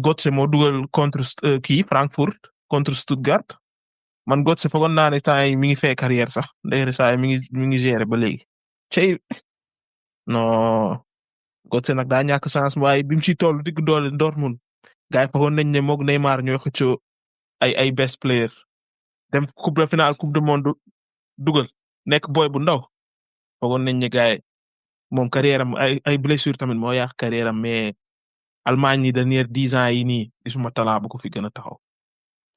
Götze moo dugal contre kii Frankfurt contre Stuttgart man Götze foogoon naa ne temps yi mi ngi fee carrière sax ndeyre saa yi mi ngi gérer ba léegi cey non Götze nag daa ñàkk chance waaye bi mu ci toll digg doole Dortmund gars yi foogoon nañ ne moog Neymar ñooy xëccoo ay best player dem coupe de finale coupe du monde dugal nekk boy bu ndaw foogoon nañ ne gars yi moom carrière am ay blessure tamit moo yàq carrière am mais Allemagne yi dernière 10 ans yi nii gisuma talent bu ko fi gën a taxaw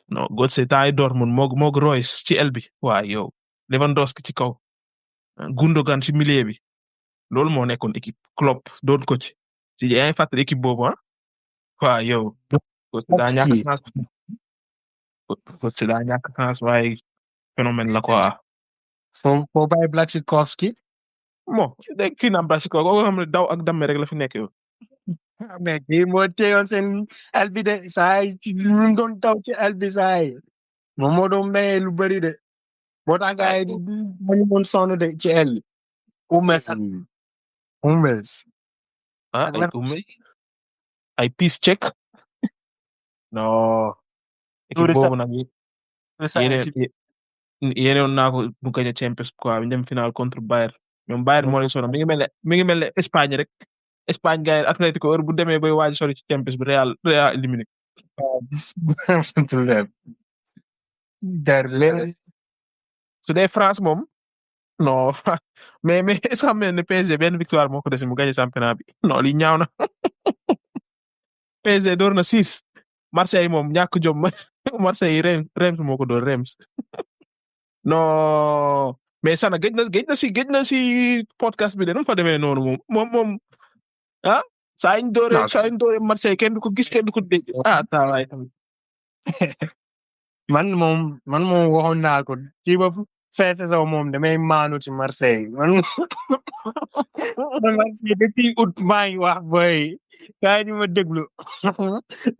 non Götze temps yi Dortmund moog Royce ci aile bi waa yow Lewandowski ci kaw Gundogan ci milieu bi loolu moo nekkoon équipe Klopp doon ko ci yaa ngi fàttali équipe boobu waa yow Götze daa ñàkk chance waaye phénomène la quoi. foo bàyyi Błaszczykowski. kii na Błaszczykowski koo xam ne daw ak damme rek la fi nekk yow. mais kii moo teyoon seen aile bi de saa yi ñu doon daw ci aile bi saa yi moom moo doon maye lu bëri de moo tax gars yi ñu doon sonn de ci aile bi. Hummels. ay piece check. non. équipe boobu nag yéen naa ko bu gañe Champions quoi dem final contre Bayern ñoom Bayern moo leen sonal mi ngi mel ne Espagne rek Espagne gars yi Atlético heure bu demee bay waaj sori ci Champions bi Real éliminé. su dee France moom non mais est-ce que xam ngeen ne PSG benn victoire moo ko dese mu gagné championnat bi non li ñaaw na PSG door na 6 Marseille moom ñàkk jom Marseille Reims moo ko door Reims non mais Sana gëj na si podcast bi de nu mu fa demee noonu moom ah saa yu ñu dooree Marseille kenn du ko gis kenn du ko dégg saa waay tamit. man moom waxoon naa ko kii ba fin saison moom damay maanu ci Marseille man Marseille depuis août maa ngi wax boy kaay di ma déglu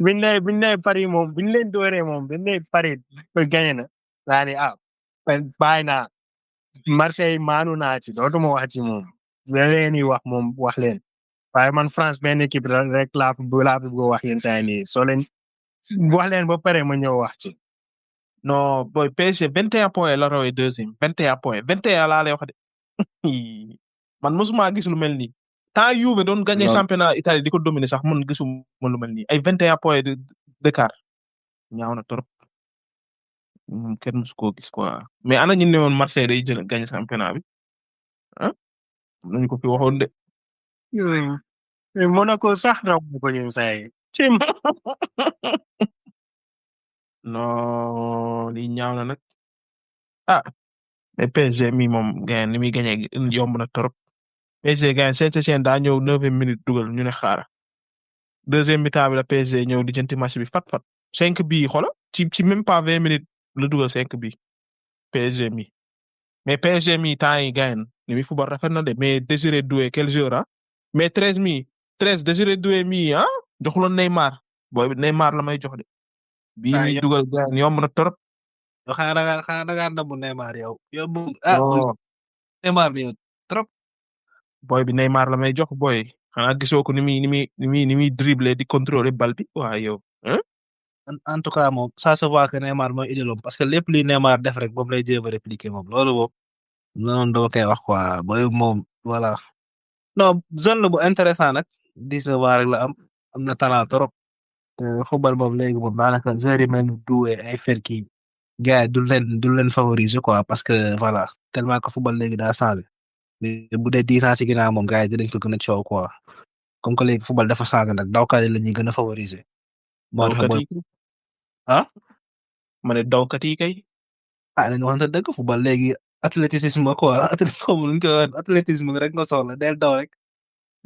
biñ ne Paris moom biñ leen dooree moom biñ ne Paris gagné na laa ne bàyyi naa Marseille maanu naa ci dootuma wax ci moom leen yi wax moom wax leen waaye man France benn équipe rek laa bëgg wax yéen saa nii soo leen wax leen ba pare ma ñëw wax ci. non boy PSG 21 points la rawee deuxième 21 points 21 laa lay wax de man mosuma gis lu mel nii tant Juve doon gagné championnat Italie di ko dominer sax man gisuma lu mel nii ay 21 points d'écart ñaaw na trop kenn mosu koo gis quoi mais ana ñu ne woon Marseille day jël gagné championnat bi ah nañu ko fi waxoon de. Monaco sax raw na ko ñun saa yi. non li ñaaw na nag mais PSG mi moom gagné ni muy gagné yomb na trop PSG gagné Saint-Étienne daa ñëw 9e minute dugal ñu ne xaara deuxième mi-temps bi la PSG ñëw di jënti match bi fat 5 bii xola ci même pas 20 minutes la dugal 5 bii PSG mi mais PSG mi temps yi gagné ni muy football rafet na de mais Désiré Doué quel joueur mais 13 Désiré Doué mi joxuloon Neymar booy bi Neymar la may jox de. bii mi dugal gaañ yomb na trop. xanaa da ngaa namm Neymar yow. Neymar bi yow trop. booy bi Neymar la may jox booy xanaa gisoo ko ni muy dribbler di contrôler bal bi waa yow. en tout cas moom ça se voit que Neymar mooy idéal parce que lépp li Neymar def rek moom lay jéem a répliquer moom loolu moom noonu dama koy wax quoi booy moom voilà. non zone la bu intéressant nag 19 ans rek la am na talent trop. football boobu léegi moom daanaka joueurs yi mel ni Doué ay Fekir gars yi du leen favoriser quoi parce que voilà tellement que football léegi daa changé bu dee 10 ans ci ginnaaw moom gars yi dinañ ko gën a coow quoi comme que léegi football dafa changé nag dawkat yi la ñuy gën a favoriser. moo tax booy ma ne dawkat yi kay. nañu waxante dëgg football léegi athlétisme quoi athlétisme rek nga soxla del daw rek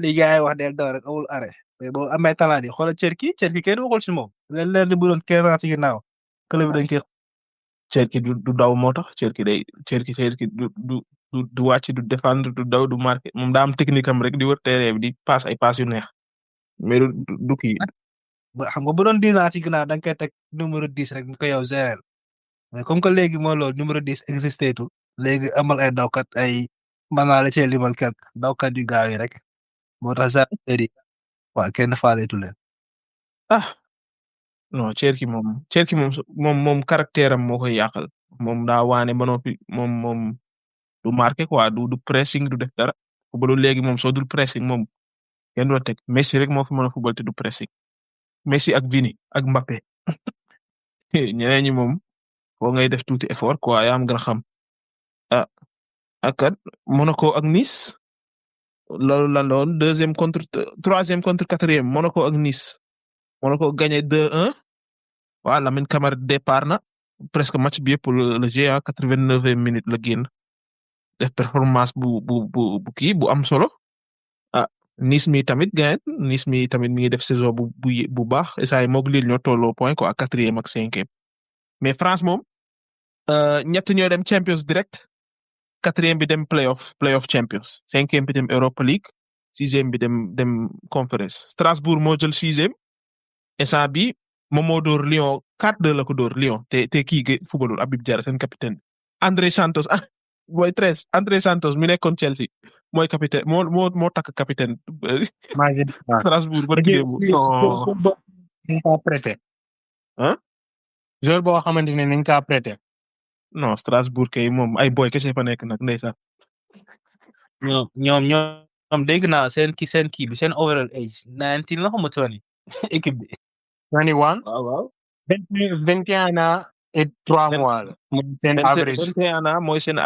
li gars yi wax del daw rek amul arrêt. mais boo amee talent yi xoolal Cherki kenn waxul ci moom leer bu doon 15 ans ci ginnaaw club bi dañ koy. Cherki du daw moo tax Cherki du wàcc du défendre du daw du marqué moom daa am technique am rek di wër terrain bi di passe ay passe yu neex mais du kii. xam nga bu doon 10 ans ci ginnaaw da nga koy teg numéro 10 rek ñu ko yow gérer mais comme que léegi mooy loolu numéro 10 existé tout léegi amal ay dawkat ay mën naa la cee limal quelque dawkat yu gaaw yi rek moo tax gendarmerie yi waaw kenn faaleetu leen. non Cherki moom caractère am moo koy yàqal moom daa waane ba noppi moom du marqué quoi du pressing du def dara footballu léegi moom soo dul pressing moom kenn du la teg Messi rek moo fi mën a football te du pressing Messi ak Vini ak Mbappé ñeneen ñi moom foo ngay def tuuti effort quoi yaa am gën a xam ak Monaco ak Nice loolu lan la woon troisième contre quatrième Monaco ak Nice Monaco gagné 2-1 waaw Lamine Camara départ na presque match bi yëpp le jeu 89e minute la génn def performance bu kii bu am solo Nice mi tamit mi ngi def saison bu baax essay moog Lille ñoo tolloo point quoi 4e ak 5e mais France moom ñett ñoo dem Champions direct 4e bi dem playoff Champions 5e bi dem Europa League 6e bi dem Conference Strasbourg moo jël 6e essay bi moom moo door Lyon 4-2 la ko door Lyon te kii footballul Habib Diarra seen capitaine André Santos mooy 13 André Santos mi nekkoon Chelsea mooy capitaine moo takk capitaine. Strasbourg ba nañ kaa prêté. joueur boo xamante ne nañ kaa prêté. non Strasbourg kay moom ay boy kese fa nekk nag ndeysaan. ñoom dégg naa seen kii bi seen overall age 19 la xamu 20 équipe bi. 21 waaw. 21 ans et 3 mois la. mooy seen average 21 ans mooy seen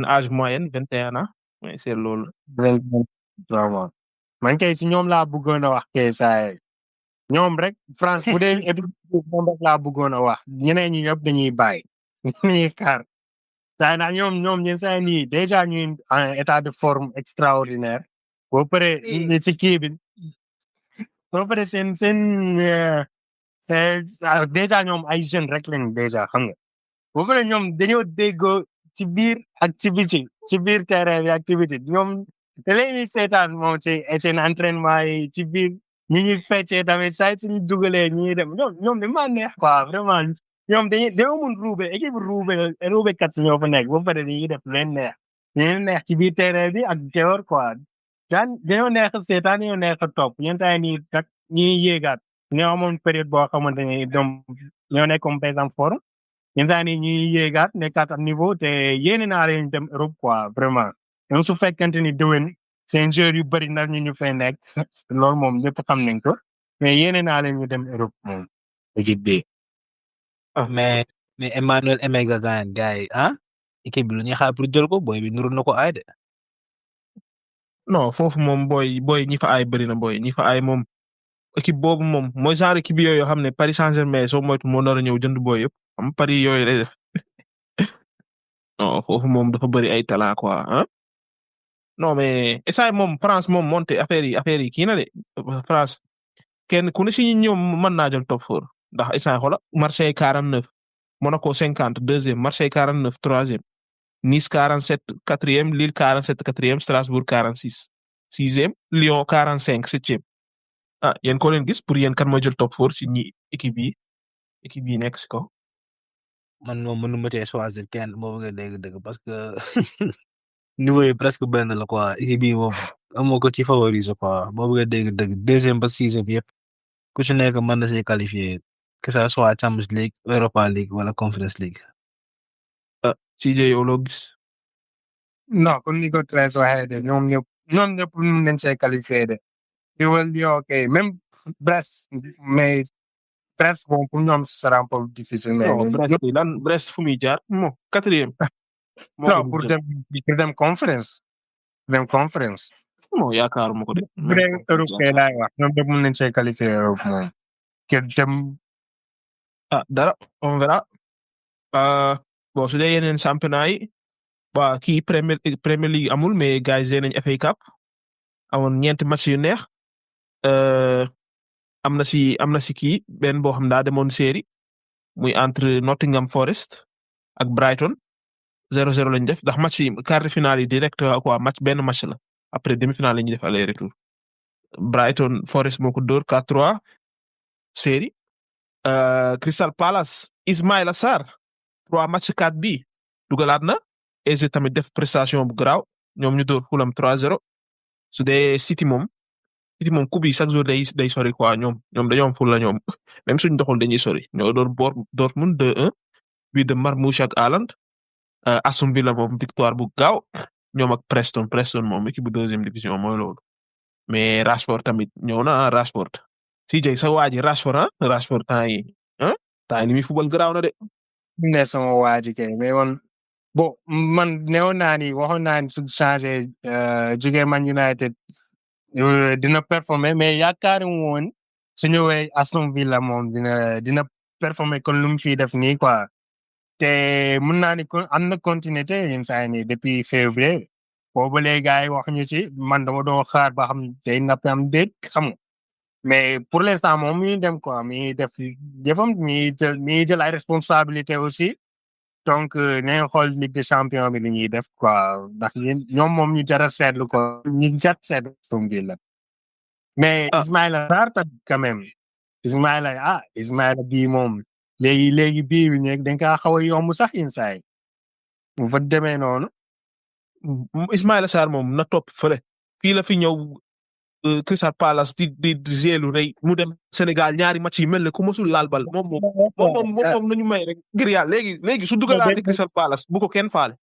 âge moyenne 21 ans mooy c'est loolu. 23 mois. man kay si ñoom laa bëggoon a wax kay saa ñoom rek France bu dee épisode moom rek laa bëggoon a wax ñeneen ñi ñëpp dañuy bàyyi ñuy xaar saa na ñoom ñen saa nii déjà ñuy en état de forme extraordinaire boo paree si kii bi boo paree seen déjà ñoom ay jeunes rek lañ déjà xam nga boo paree ñoom dañoo déggoo ci biir ak ci biti ci biir terrain bi ak ci biti ñoom te léegi seetaan moom ci seen entraînement yi ci biir ñi ñuy feccee tamit saa suñu dugalee ñi dem ñoom dañu maa neex quoi vraiment ñoom dañoo mun ruube équipe ruube kat ñoo fa nekk ba pare dañuy def leen neex ci biir terrain bi ak dehors quoi dañoo neex a seetaan dañoo neex a topp ñen tay nii tak ñuy yéegaat ñoo amoon période boo xamante ni ñoom ñoo nekk comme par exemple forme ñen tay nii ñuy yéegaat nekkaat am niveau te yéene naa leen dem Europe quoi vraiment même su fekkente ni déwén seen joueurs yu bëri nag ñu fay nekk loolu moom ñëpp xam nañ ko mais yéene naa leen ñu dem Europe moom équipe bi. mais Emmanuel Emega gars yi équipe bi lu ñuy xaar pour jël ko boy bi nuru na ko ay de. non foofu moom booy ñi fa ay bëri na booy ñi fa ay moom équipe boobu moom mooy genre équipe yooyu yoo xam ne Paris Saint-Germain soo moytu moo nar a ñëw jënd booy yëpp xam Paris yooyu lay def non foofu moom dafa bëri ay talent quoi non mais essay moom France moom monté affaire yi kii na de France kenn ku ne si ñoom mën naa jël top 4 ndax essay xola Marseille 49 Monaco 50 deuxième Marseille 49 troisième Nice 47 quatrième Lille 47 quatrième Strasbourg 46 sixième Lyon 45 septième yéen ko leen gis pour yéen kan mooy jël top 4 si ñi équipe yi nekk si kaw. man moom mënu ma cee choisir kenn moo bëgg a dégg parce que niveau yi presque benn la quoi équipe bi moom amoo ko ci favoriser quoi boo bëgg a dégg deuxième ba sixième yëpp ku ci nekk mën na see qualifier que ça soit Champions League Europa League wala Conference League. CJ yow loo gis. non comme ni ko Thérèse waxee de ñoom ñëpp mën nañ see qualifier de Lyon ok même Brest mais Brest bon pour ñoom ce sera un peu difficile. mais Brest fu muy jaar moo quatrième. non pour dem conférence. non yaakaaruma ko de. bu dee Europe laay wax ñoom ñëpp mën nañ see qualifier Europe moom. dem. dara on verra. bon su dee yeneen championnat yi waa kii Premier League amul mais gars yi nañ FA Cup amoon ñeenti match yu neex am na si kii benn boo xam daa demoon série muy entre Nottingham Forest ak Brighton 0-0 lañ def ndax match yi quart de finale yi direct quoi benn match la après demi-finale la ñuy def aller retour Brighton Forest moo ko dóor 4-3 série Crystal Palace Ismaïla Sarr 3 match 4 bi dugalaat na AZ tamit def prestation bu garaaw ñoom ñu dóor Fulham 3-0 su dee City moom coupe yi chaque jour day sori quoi ñoom dañoo am ful la ñoom même suñ doxul dañuy sori ñoo dóor Dortmund 2-1 bii de Marmoush ak Haaland Aston Villa moom victoire bu gaaw ñoom ak Preston moom équipe bu deuxième division mooy loolu mais Rashford tamit ñëw na Rashford CJ sa waa ji Rashford temps yi ni muy football garaaw na de. ne sama waa ji kay mais man newoon naa ni waxoon naa ni su changé jóge Man United dina performer mais yaakaaru woon su ñëwee Aston Villa moom dina performer kon lu mu fiy def nii quoi te mën naa ni am na continuité yenn saa yi nii depuis février boobu léegi gars yi wax ñu ci man dama doon xaar ba xam day napp am déet xam nga mais pour l'instant moom mi dem quoi mi def jëfam mi jël ay responsabilité aussi donc nañ xool Ligue des Champions bi li ñuy def quoi ndax ñoom moom ñu jar a seetlu ko ñu jar seetlu Aston Villa mais Ismaïla Sarr tamit quand même Ismaïla bii moom léegi bii bi nekk dañ kaa xaw a yomb sax inside bu fa demee noonu. Ismaïla Sarr moom na topp fële fii la fi ñëw Crystal Palace di géelu rëy mu dem Sénégal ñaari match yi mel ne ku mosul laal bal moom nañu may rek ngir yàlla léegi su dugalaatee Crystal Palace bu ko kenn faale.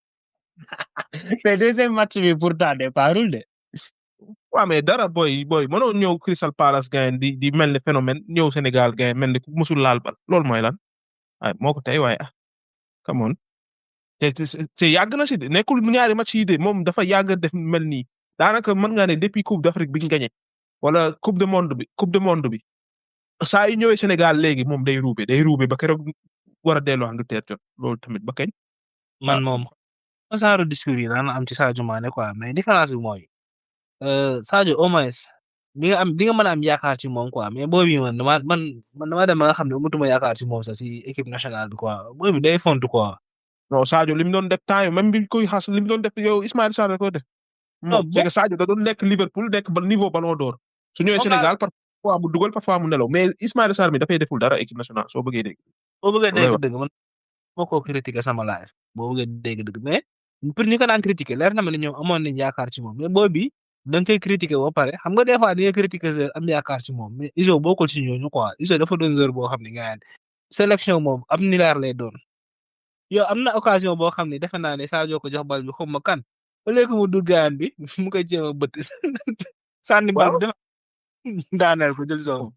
mais deuxième match bi pourtant départul de. waaw mais dara boy mënoo ñëw Crystal Palace gayen di mel ni phénomène ñëw Sénégal gayen mel ni ku musul laal bal loolu mooy lan ay moo ko tey waaye come on te yàgg na si de nekkul ñaari match yi de moom dafa yàgg def mel nii daanaka mën ngaa ne depuis coupe d'Afrique bi ñu gagné wala coupe du monde bi saa yu ñëwee Sénégal léegi moom day ruube ba keroog war a delloo Angleterre jot loolu tamit ba kañ. man moom genre discours yi daan am ci Sadio Mané quoi mais différence bi mooy Sadio au moins di nga mën a am yaakaar ci moom quoi mais boobu man dama dem ba nga xam ne amatuma yaakaar ci moom sax ci équipe nationale bi quoi boobu day font quoi. non Sadio li mu doon def temps même bi koy xas li mu doon def yow Ismaïla Sarr da ko def. non c'est que Sadio da doon nekk Liverpool nekk ba niveau Ballon d'Or. su ñëwee Sénégal parfois mu dugal parfois mu nelaw mais Ismaïla Sarr mi dafay deful dara équipe nationale soo bëggee dégg. boo bëggee dégg dëgg man moo ko critiquer sama live boo bëggee dégg dëgg mais pour ñu ko daan critiquer leer na ma ne ñoom amoon nañ yaakaar ci moom mais boobu da nga koy critiquer ba pare xam nga des fois di nga critiquer am yaakaar ci moom mais Iso bokkul ci ñooñu quoi Iso dafa doon joueur boo xam ne nga sélection moom am nilaar lay doon yow am na occasion boo xam ne defe naa ne Sadio ko jox bal bi xaw ma kan ba léegi mu dugg gaayan bi mu koy jéem a bët sànni bal bi daaneel ko jël zone.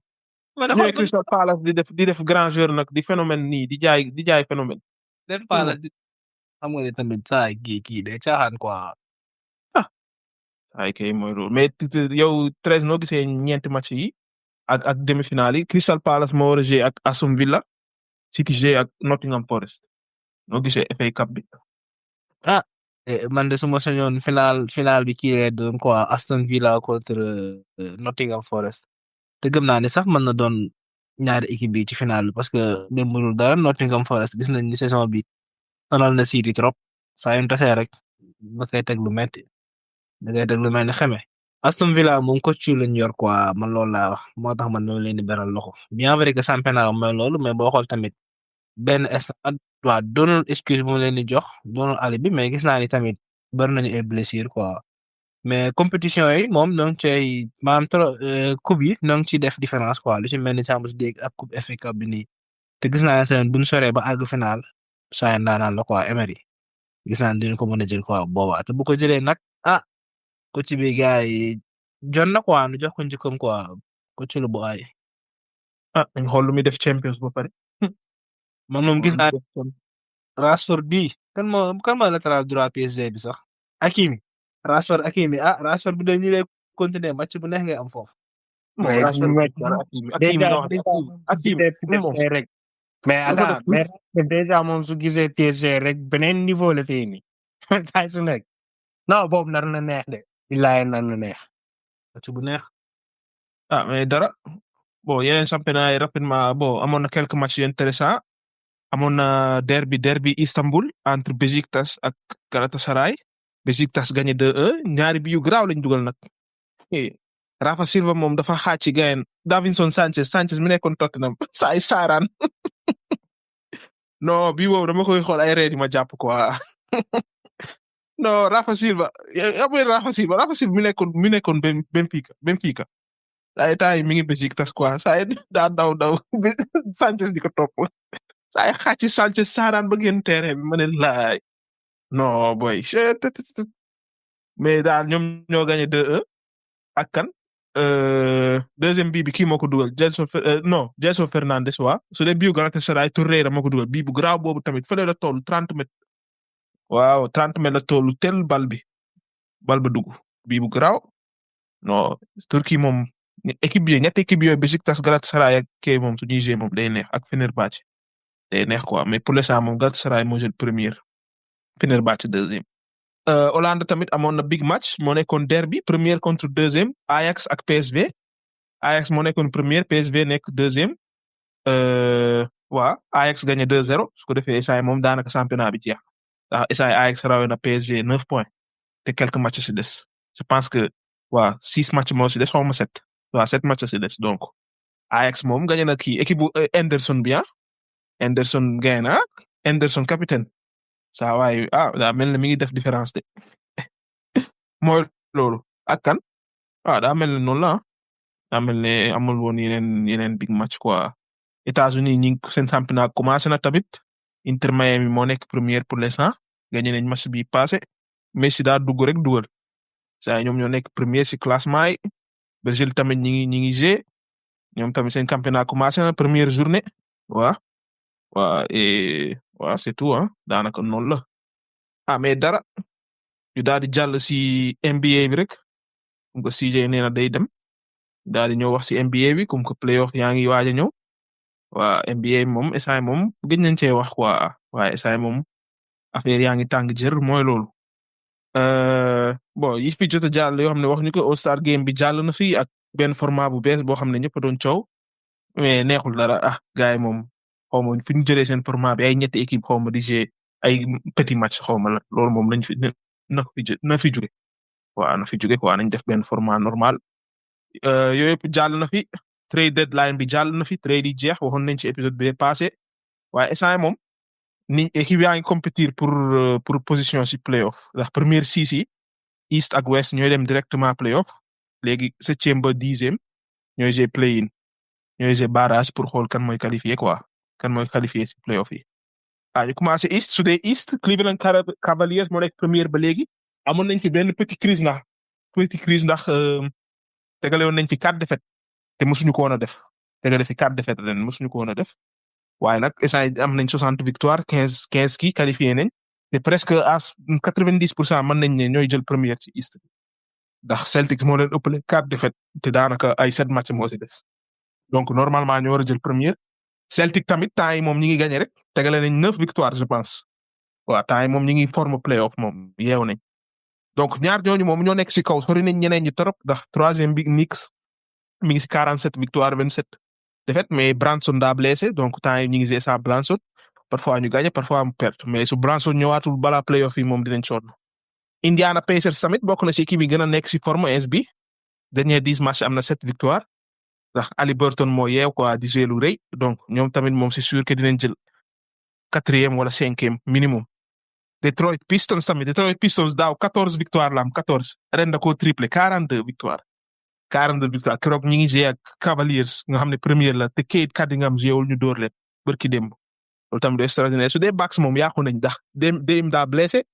ñooy Crystal Palace di def grand joueur nag di phénomène nii di jaay phénomène. Crystal Palace xam nga ne tamit saa kii day caaxaan quoi. ay kay mooy loolu mais yow 13 noo gisee ñeenti match yi ak demi-finale yi Crystal Palace moo war a jouer ak Aston Villa City jouer ak Nottingham Forest noo gisee FA Cup bi. man de suma sañoon final bi kii lay doon quoi Aston Villa contre Nottingham Forest te gëm naa ne sax mën na doon ñaari équipe bi ci final bi parce que même bu dul dara Nottingham Forest gis nañ ni saison bi sonal na City trop saa yu tasee rek da koy teg lu metti da koy teg lu mel ni xeme Aston Villa moom coach lañ yor quoi man loolu laa wax moo tax man ñoo leen di beral loxo bien vrai que championnat mooy loolu mais boo xool tamit benn instant waa doonul excuse bu mu leen di jox doonul alibi mais gis naa ni tamit bari nañu ay blessure quoi mais compétition yi moom ñoo ngi cay maanaam trop coupe yi ñoo ngi ciy def différence quoi lu ci mel ni Champions League ak coupe FA Cup bi nii te gis naa ne tamit bu ñu soree ba àgg final saa yu ndaanaan la quoi Emery gis naa ne dinañ ko mën a jël quoi boobaa te bu ko jëlee nag coach bi gars yi jot na quoi nu jox ko njëkkam quoi coach lu bu ay. dañ xool lu muy def Champions ba pare. man moom gis naa Rashford bii kan moo latéral droit PSG bi sax Hakimi Rashford bi de ñu lay continuer match bu neex ngay am foofu. déjà moom su gisee PSG rek beneen niveau la fii nii saa su nekk non boobu nar na neex de billaay nar na neex. match bu neex. mais dara bon yeneen championnat yi rapidement bon amoon na quelques matchs intéressants amoon na derby Istanbul entre Beşiktaş ak Galatasaray Beşiktaş gagné 2-1 ñaari bi yu garaaw lañ dugal nag. Rafa Silva moom dafa xaaj ci gayen Davinson Sanchez mi nekkoon Tottenham saa ay saaraan non bii boobu dama koy xool ay ree di ma jàpp quoi non Rafa Silva mi nekkoon Benfica ay temps yi mi ngi Beşiktaş quoi saa daa daw Sanchez di ko topp saa ay xaaj ci Sanchez saaraan ba génn terrain bi ma ne laay non boy mais daal ñoom ñoo gagné 2-1 ak kan deuxième bii bi kii moo ko dugal Gelson Fernandes waa su dee bii Galatasaray Torreira moo ko dugal bii bu garaaw boobu tamit fële la toll 30 mètres waaw 30 mètres la toll tel bal ba dugg bii bu garaaw non Turquie moom ñetti équipe yooyu Beşiktaş Galatasaray ak kii moom su ñuy jouer moom day neex ak Fenerbahçe day neex quoi mais pour l'instant moom Galatasaray moo jël première Fenerbahçe deuxième. Hollande tamit amoon na big match moo nekkoon derby première contre deuxième Ajax ak PSV Ajax moo nekkoon première PSV nekk deuxième waa Ajax gagné 2-0 su ko defee essay moom daanaka championnat bi jeex ndax essay Ajax rawee na PSG 9 points te quelques matchs ci des je pense que waa 6 matchs moo ci des xaw ma 7 waa 7 matchs ci des donc Ajax moom gagné na kii équipe bu Henderson bi Henderson gagné na Henderson capitaine. saa waay daa mel ne mi ngi def différence de mooy loolu ak kan daa mel ne noonu la daa mel ne amul woon yeneen big match quoi États-Unis ñi seen championnat commencé na tamit Inter Miami moo nekk première pour l'instant gagné nañ match bi passé Messi daa dugg rek dugal saa ñoom ñoo nekk premier si classement yi Brésil tamit ñi ngi jouer ñoom tamit seen championnat commencé na première journée et c'est tout daanaka noonu la mais dara ñu daal di jàll si NBA bi rek comme que CJ nee na day dem daal di ñëw wax si NBA bi comme que playoff yaa ngi waaj a ñëw NBA moom instant moom gëj nañ cee wax quoi waaye instant moom affaire yaa ngi tàng jër mooy loolu. Bon yi fi jot a jàll yoo xam ne wax ñu ko All Star Game bi jàll na fi ak benn format bu bees boo xam ne ñëpp doon coow mais neexul dara gars yi moom xaw ma fi ñu jëlee seen format bi ay ñetti équipe xaw ma di jouer ay petit match xaw ma la loolu moom lañ fi na fi jóge na fi jóge quoi nañ def benn format normal yooyu yëpp jàll na fi trade deadline bi jàll na fi trade yi jeex waxoon nañ ci épisode bi passé waaye instant moom ni équipe yaa ngi compétir pour position si playoff ndax première six yi East ak West ñooy dem directement playoff léegi 7e ba 10e ñooy jouer play-in ñooy jouer barrage pour xool kan mooy qualifié quoi kan mooy qualifié si playoff yi. ñu commencé East su dee East Cleveland Cavaliers moo nekk première ba léegi amoon nañ fi benn petit crise ndax tegale woon nañ fi 4 défaites te mosuñu ko woon a def tegale fi 4 défaites ren mosuñu ko woon a def. waaye nag instant am nañ 60 victoires 15 kii qualifié nañ te presque à 90% mën nañ ne ñooy jël première ci East ndax Celtics moo leen ëppale 4 défaites te daanaka ay 7 match moo si des donc normalement ñoo war a jël première Celtic tamit temps yi moom ñi ngi gagné rek tegale nañ 9 victoires je pense temps yi moom ñi ngi forme playoff moom yeew nañ donc ñaar ñooñu moom ñoo nekk si kaw sori nañ ñeneen ñi trop ndax 3e bi Knicks mi ngi si 47 victoires 27 défaites mais Branson daa blessé donc temps yi ñu ngi sans Branson parfois ñu gagné parfois mu perte mais su Branson ñëwaatul balaa playoff yi moom dinañ sonn. Indiana Pacers tamit bokk na si équipe yi gën a nekk si forme SB dernier 10 matchs am na 7 victoires ndax Haliburton moo yeew quoi di jouer lu rëy donc ñoom tamit moom c'est sûr que dinañ jël 4e wala 5e minimum. Detroit Pistons daaw 14 victoires la am 14 ren da koo triplé 42 victoires. 42 victoires keroog ñi ngi jouer ak Cavaliers nga xam ne première la te Cade Cunningham jouewul ñu door leen barki démb loolu tamit extraordinaire su dee Bucks moom yàqu nañ ndax Dame daa blessé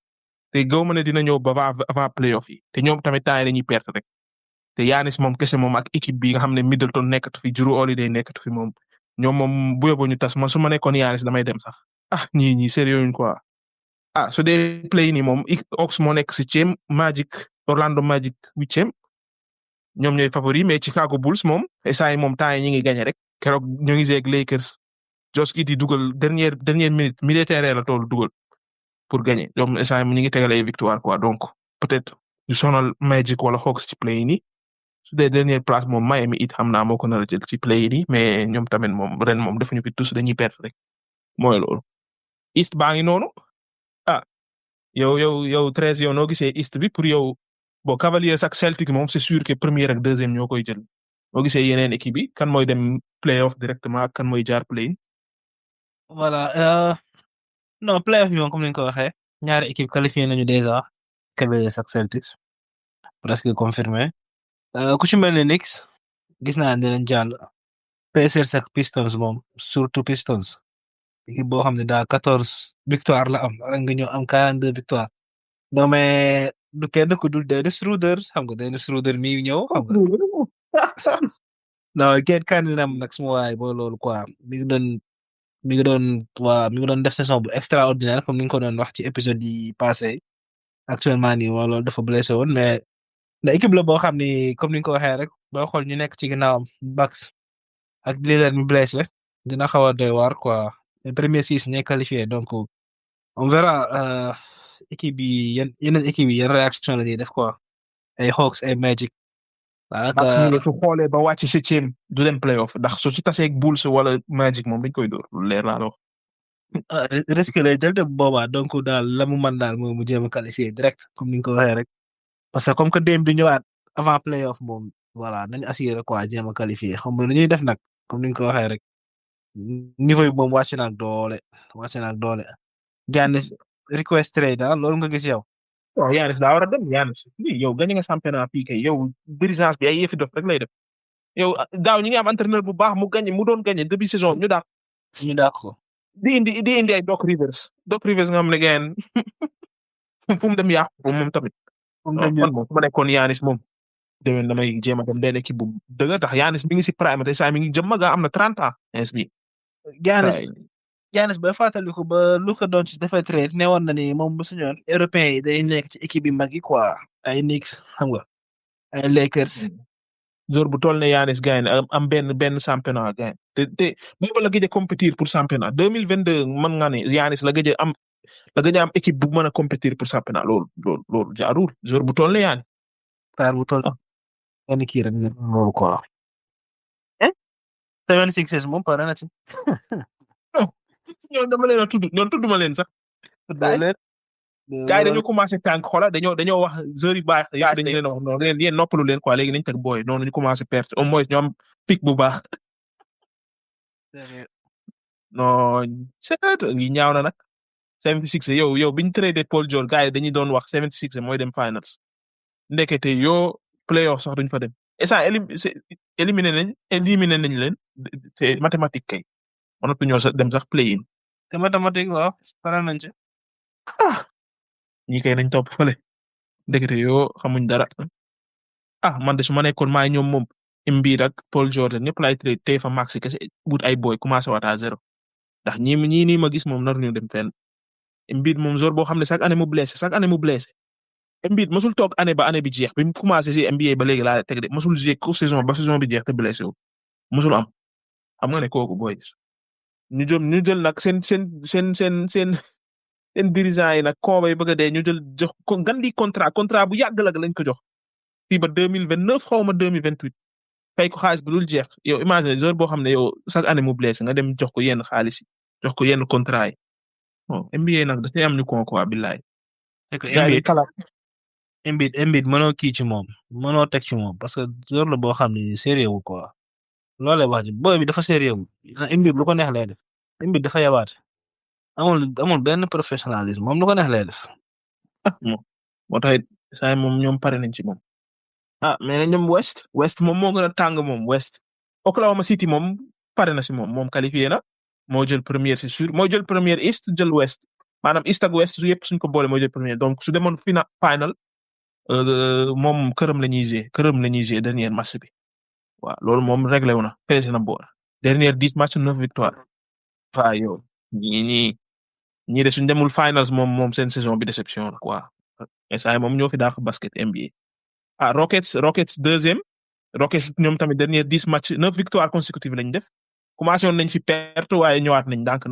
te gaw ma ne dina ñëw ba avant playoff yi te ñoom tamit temps yi dañuy perte rek te Giannis moom kese moom ak équipe bi nga xam ne Middleton nekkatu fi Jrue Holiday nekkatu fi moom ñoom moom bu yóbboo ñu tas man su ma nekkoon Giannis damay dem sax ñii sérieux quoi su dee play nii moom Hawks moo nekk 7e Orlando Magic 8e ñoom ñooy favori mais Chicago Bulls moom instant yi moom temps yi ñu ngi gagné rek keroog ñu ngi jeeg Lakers Josh Giddey dugal dernière minute milieu terrain la toolu dugal pour gagner ñoom instant yi ñu ngi tegal ay victoire quoi donc peut-être ñu sonal Magic wala Hawks ci play nii su dee dernière place moom Miami it xam naa moo ko nar a jël ci play nii mais ñoom tamit moom ren moom defuñu fi tous dañuy perte rek mooy loolu. East baa ngi noonu yow 13 yow noo gisee East bi pour yow. Bon Cavaliers ak Celtic moom c'est sûr que première ak deuxième ñoo koy jël boo gisee yeneen équipe yi kan mooy dem playoff directement kan mooy jaar play-in. Voilà non playoff bi moom comme ni nga ko waxee ñaari équipe qualifié nañu déjà Cavaliers ak Celtics presque confirmé ku ci mel ne Knicks gis naa ne dinañ jàll Pacers ak Pistons moom surtout Pistons équipe boo xam ne daa 14 victoire la am rek nga ñëw am 42 victoire non mais du kenn ku dul Dennis Schroeder xam nga Dennis Schroeder mi ñëw xam nga non Cade Cunningham nag suma waay boo loolu quoi mi ngi doon def saison bu extraordinaire comme ni nga ko doon wax ci épisode yi passé actuellement nii wala loolu dafa blessé woon mais la équipe la boo xam ni comme ni nga ko waxee rek boo xool ñu nekk ci ginnaawam Bucks ak Lillard mi blessé dina xaw a doy waar quoi premier 6 ñooy qualifié donc on verra équipe yi yeneen équipe yi yan réaction la ñuy def quoi ay Hawks ay Magic. daanaka su xoolee ba wàcc 7e du dem playoff ndax su ci tasee ak Bulls wala Magic moom dañ koy door lu leer laa wax. risque lay jël de boobaa donc daal la mu mën daal mooy mu jéem a qualifié direct comme ni nga ko waxee rek parce que comme que Dame du ñëwaat avant playoff moom voilà nañu assuré quoi jéem a qualifié xam nga lu ñuy def nag comme ni nga ko waxee rek niveau yi moom wàcc na ak doole Giannis request trade loolu nga gis yow. waaw Giannis daa war a dem Giannis yow gañ nga championnat fii kay yow dirigeance bi ay yëfi dof rek lay def yow daaw ñi ngi am entraîneur bu baax mu doon gagné début saison ñu dàq ko. di indi ay Doc Rivers nga xam ne ngeen fu mu dem yàqu moom tamit man moom su ma nekkoon Yanis moom déwén damay jéem a dem benn équipe bu dëgg tax Yanis mi ngi si prime te saa mi ngi jëm mag am na 30 ans ins bi Giannis ba fàttaliku ba Luka Doncic dafay trade ne woon na ni moom bu suñoon européen yi day nekk ci équipe yi mag yi quoi ay Knicks xam nga ay Lakers. joueur bu toll ne Yanis gagne am benn championnat gagne te boobu la gëj a compétir pour championnat 2022 mën nga ne Yanis la gëj a am équipe bu mën a compétir pour championnat loolu jaarul joueur bu toll ne Yanis. Paar bu toll benn kii rek loolu quoi. 76 moom pare na ci. ñoom dama leen a tudd ñoom tudduma leen sax. gars yi dañoo commencé tànk xola dañoo wax joueurs yu baax yaa dañu leen wax noonu yéen noppalu leen quoi léegi nañ teg booy noonu ñu commencé perte au moins ñoom pic bu baax. non c'est yi ñaaw na nag. 76 yow biñ tradé Paul George gars yi dañuy doon wax 76 mooy dem finals. ndekete yoo playoff sax duñ fa dem et ça éliminé nañ leen c'est mathématique kay. mënatuñoo sax dem sax play-in. te mathématique waaw pare nañ ci. ñi kay nañ topp fële. ndekete yoo xamuñ dara. man de su ma nekkoon maa ñoom moom Embiid ak Paul George ñëpp laay trade tey fa max kese wut ay boy commencé waat à zéro ndax ñii nii ma gis moom naruñu dem fenn. Embiid moom joueur boo xam ne chaque année mu blessé. Embiid mosul toog année ba année bi jeex bi mu commencé si NBA ba léegi laa teg de mosul jeex ko saison ba saison bi jeex te blessé wu mosul am xam nga ne kooku boy ñu jël nag seen dirigeant yi nag kooba yi bëgg a dee ñu jël jox ko ngandi contrat bu yàgg la lañ ko jox fii ba 2029 xaw ma 2028 fay ko xaalis bu dul jeex yow imagine joueur boo xam ne yow chaque année mu blessé nga dem jox ko yenn xaalis yi jox ko yenn contrat yi bon NBA nag dafay am ñu ko quoi billaay. c'est que Embiid mënoo kii ci moom mënoo teg ci moom parce que joueur la boo xam ne sérieux wu quoi loolee wax ji boy bi dafa sérieux wu Embiid lu ko neex lay def Embiid dafa yabaate amul benn professionnalisme moom lu ko neex lay def. moo tax saa moom ñoom pare nañ ci moom. mais ñoom West moom moo gën a tàng moom West. Oklahoma City moom pare na si moom qualifié na moo jël première c'est sûr moo jël première East jël West maanaam East ak West su yëpp suñ ko boole moo jël première donc su demoon final moom këram la ñuy jouer dernier match bi waaw loolu moom réglé wu na peese na boor dernière 10 matchs 9 victoires. waaw yow ñii de suñ demul finals moom seen saison bi déception la quoi instant moom ñoo fi daax basket NBA. Rockets deuxième Rockets ñoom tamit dernière 10 matchs 9 victoires consécutives lañ def commencé woon nañ fi perte waaye ñëwaat nañ ndànk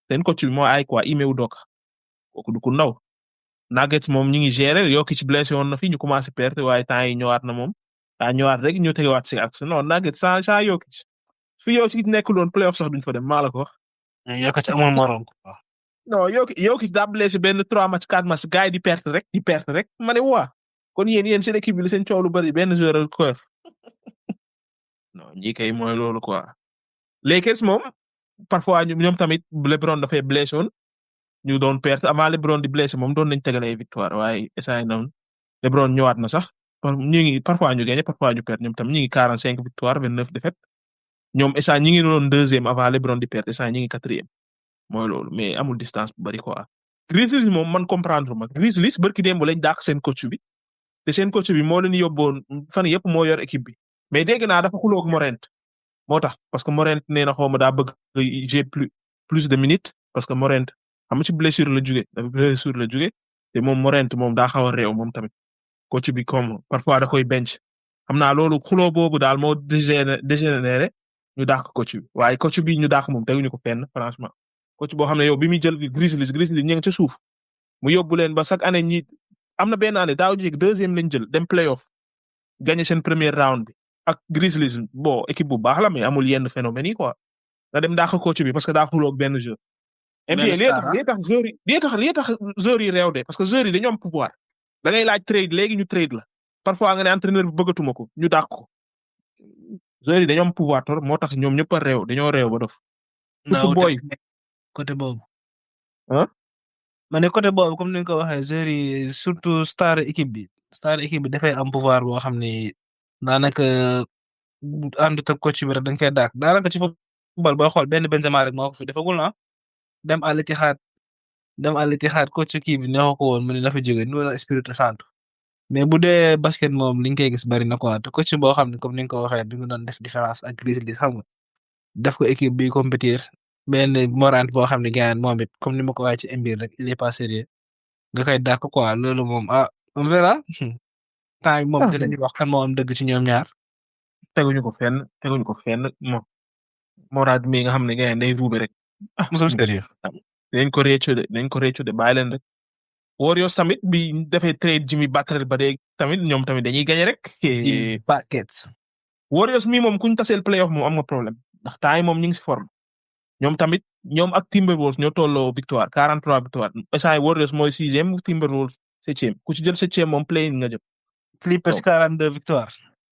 seen coach bi moo ay quoi Ime Udoka kooku du ku ndaw. Nuggets moom ñu ngi gérer Jokic blessé woon na fi ñu commencé perte waaye temps yi ñëwaat na moom daa ñëwaat rek ñu tegewaat si action non Nuggets sans Jokic fi Jokic nekkul woon playoff sax duñ fa dem maa la ko wax. Jokic amul morom quoi. non Jokic daa blessé benn 3 matchs 4 matchs gars yi di perte rek ma ne waa kon yéen seen équipe bi seen coow lu bari benn joueur ko non ñi kay mooy loolu quoi. Lakers moom parfois ñoom tamit LeBron dafay blessé woon ñu doon perte avant LeBron di blessé moom doon nañ tegalee victoire waaye essayé na LeBron ñëwaat na sax ñu ngi parfois ñu gagné parfois ñu perte ñoom tam ñu ngi 45 victoire 29 défaites ñoom essayé ñu ngi doon deuxième avant LeBron di perte essayé ñu ngi quatrième mooy loolu mais amul distance bu bari quoi. Grizzlies moom man comprendre ma Grizzlies barki démb lañ dàq seen coach bi te seen coach bi moo leen yóbboon fan yëpp moo yor équipe bi mais dégg naa dafa xuloo ak Morant moo tax parce que Morant nee na xaw ma daa bëgg jouer plus de minutes parce que Morant xam nga ci blessure la jóge te moom Morant moom daa xaw a réew moom tamit coach bi comme parfois da koy bench xam naa loolu xuloo boobu daal moo dégénéré ñu dàq coach bi waaye coach bi ñu dàq moom teguñu ko fenn franchement coach boo xam ne yow bi muy jël Grizzlies ñu ngi ca suuf mu yóbbu leen ba chaque année ñi am na benn année daaw jéeg deuxième lañ jël dem playoff gagné seen premier round bi ak Grizzlies bon équipe bu baax la mais amul yenn phénomène yi quoi nga dem dàq coach bi parce que daa xuloo ak benn jeu. NBA lii tax joueurs yi réew de parce que joueurs yi dañoo am pouvoir da ngay laaj trade léegi ñu trade la parfois nga ne entraîneur bi bëggatuma ko ñu dàq ko joueurs yi dañoo am pouvoir tor moo tax ñoom ñëpp a réew dañoo réew ba dof. non côté boobu. ma ne côté boobu comme ni nga ko waxee joueurs yi surtout star équipe bi dafay am pouvoir boo xam ne daanaka àndut ak coach bi rek dañ koy dàq daanaka ci football booy xool benn Benzema rek moo ko fi defagul na dem Al Ittihad coach kii bi neexoo ko woon mu ne na fa jóge Nuno Espirito Santo mais bu dee basket moom li nga koy gis bari na quoi te coach boo xam ne comme ni nga ko waxee bi mu doon def différence ak Grizzlies xam nga def ko équipe bi compétir benn Morant boo xam ne gars moom it comme ni ma ko waxee ci NBA rek il est pas sérieux nga koy dàq quoi loolu moom on verra temps yi moom dinañu wax kan moo am dëgg ci ñoom ñaar. teguñu ko fenn moom Morant mi nga xam ne gars day ruube rek. musul sérieux. dañ ko réccu de bàyyi leen rek. Warriors tamit bi defee trade Jimmy Butler ba dee tamit ñoom tamit dañuy gagné rek. Jimmy Buckets. Warriors mi moom kuñ taseel playoff moom am nga problème ndax temps yi moom ñu ngi si forme ñoom tamit ñoom ak Timberwolves ñoo tolloo victoire 43 victoire instant Warriors mooy 6e Timberwolves 7e ku ci jël 7e moom play nga jëm. Clippers 42 victoire.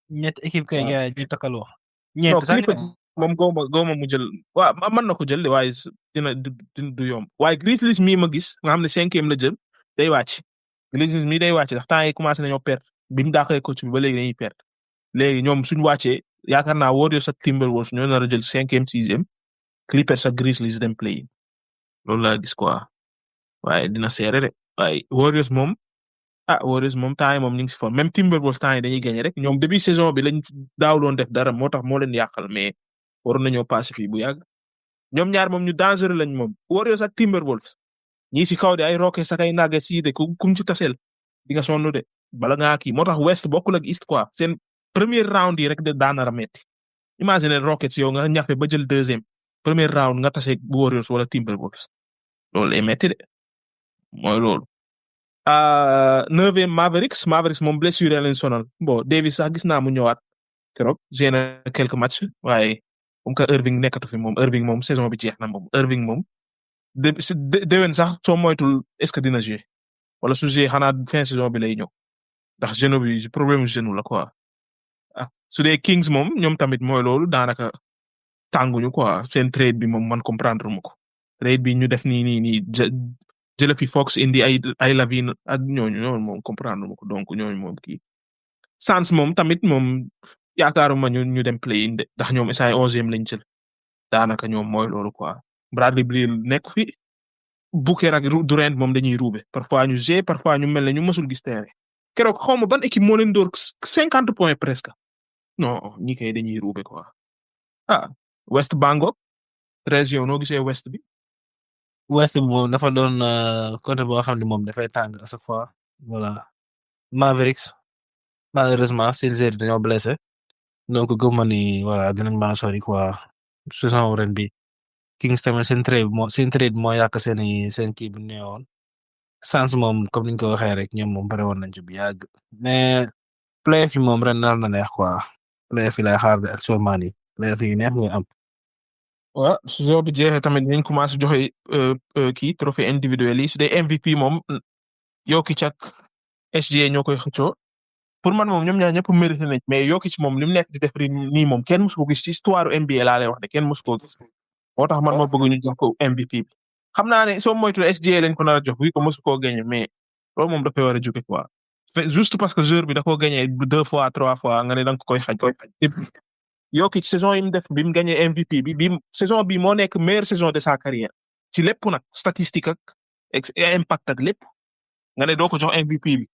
ñett équipe kay gars ñu takkaloo. ñeent sax moom góoma mu jël waaw mën na ko jël waaye dina du yomb waaye Grizzlies mii ma gis nga xam ne 5e la jël day wàcc Grizzlies mii day wàcc ndax temps yi commencé nañoo perdre bi mu daaxee coach bi ba léegi dañuy perdre léegi ñoom suñu wàccee yaakaar naa Warriors ak Timberwolves ñoo nar a jël 5e 6e Clippers ak Grizzlies dem play loolu laa gis quoi waaye dina seere de waaye Warriors moom temps yi moom ñu ngi si forme même Timberwolves temps yi dañuy gagné rek ñoom début saison bi lañ daaw doon def dara moo tax moo leen yàqal mais waroon nañoo passé fii bu yàgg ñoom ñaar moom ñu dangereux lañ moom Warriors ak Timberwolves ñii si kaw de ay Rockets ak ay Nuggets yi de kum ci taseel di nga sonn de bala ngaa kii moo tax West bokkul ak East quoi seen premier round yi rek de daanara metti imagine Rockets yow nga ñafe ba jël 2e premier round nga tase Warriors wala Timberwolves loolu lay metti de mooy loolu. 9e Mavericks moom blessure leen sonal bon Davis sax gis naa mu ñëwaat keroog génn quelques matchs waaye comme que Irving nekkatu fi moom Irving moom saison bi jeex na moom Irving moom déwén sax soo moytul est-ce que dina jouer wala su jouer xanaa fin saison bi lay ñëw ndax genou bi problème genou la quoi su dee Kings moom ñoom tamit mooy loolu daanaka tànguñu quoi seen trade bi moom man comprendre mu ko trade bi ñu def nii jële fi Fox indi ay Lavine ak ñooñu moom comprendre mu ko donc ñooñu moom kii Suns moom tamit moom yaakaaruma ñu dem play in de ndax ñoom essay 11e lañ jël daanaka ñoom mooy loolu quoi Bradley Beal nekk fi Booker ak Durant moom dañuy ruube parfois ñu g parfois ñu mel ne ñu mësul gis terrain keroog xaw ma ban équipe moo leen door 50 points presque non ñi kay dañuy ruube quoi West Bangok 13 noo gisee West bi. West moom dafa doon côté boo xam ne moom dafay tàng à chaque fois voilà Mavericks malheureusement seen joueurs dañoo blessé donc gëm ni voilà dinañ mën a sori quoi saison ren bi Kings tamit seen trade moo yàq seen kii bi neewoon Suns moom comme niñ ko waxee rek ñoom moom pare woon nañ ci bu yàgg mais playoff yi moom ren nar na neex quoi playoff yi lay xaar de actuellement nii playoff yi neex ngay am. waaw saison bi jeexee tamit dañ commencé joxe kii trophée individuel yi su dee MVP moom Jokic ak SGA ñoo koy xëccoo pour man moom ñoom ñaar ñëpp mérité nañ mais Jokic moom li mu nekk di def nii moom kenn mësu ko gis ci histoire NBA laa lay wax de kenn mësu ko gis moo tax man ma bëgg ñu jox ko MVP bi xam naa ne soo moytuwul SGA lañ ko nar a jox bi ko mësu koo gagné mais loolu moom dafay war a jóge quoi juste parce que joueur bi da koo gagné 2 fois 3 fois nga ne da nga ko koy xaj. Jokic saison yi mu def bi mu gagné MVP bi saison bi moo nekk meilleure saison de sa carrière ci lépp nag statistique ak impact ak lépp nga ne doo ko jox MVP bi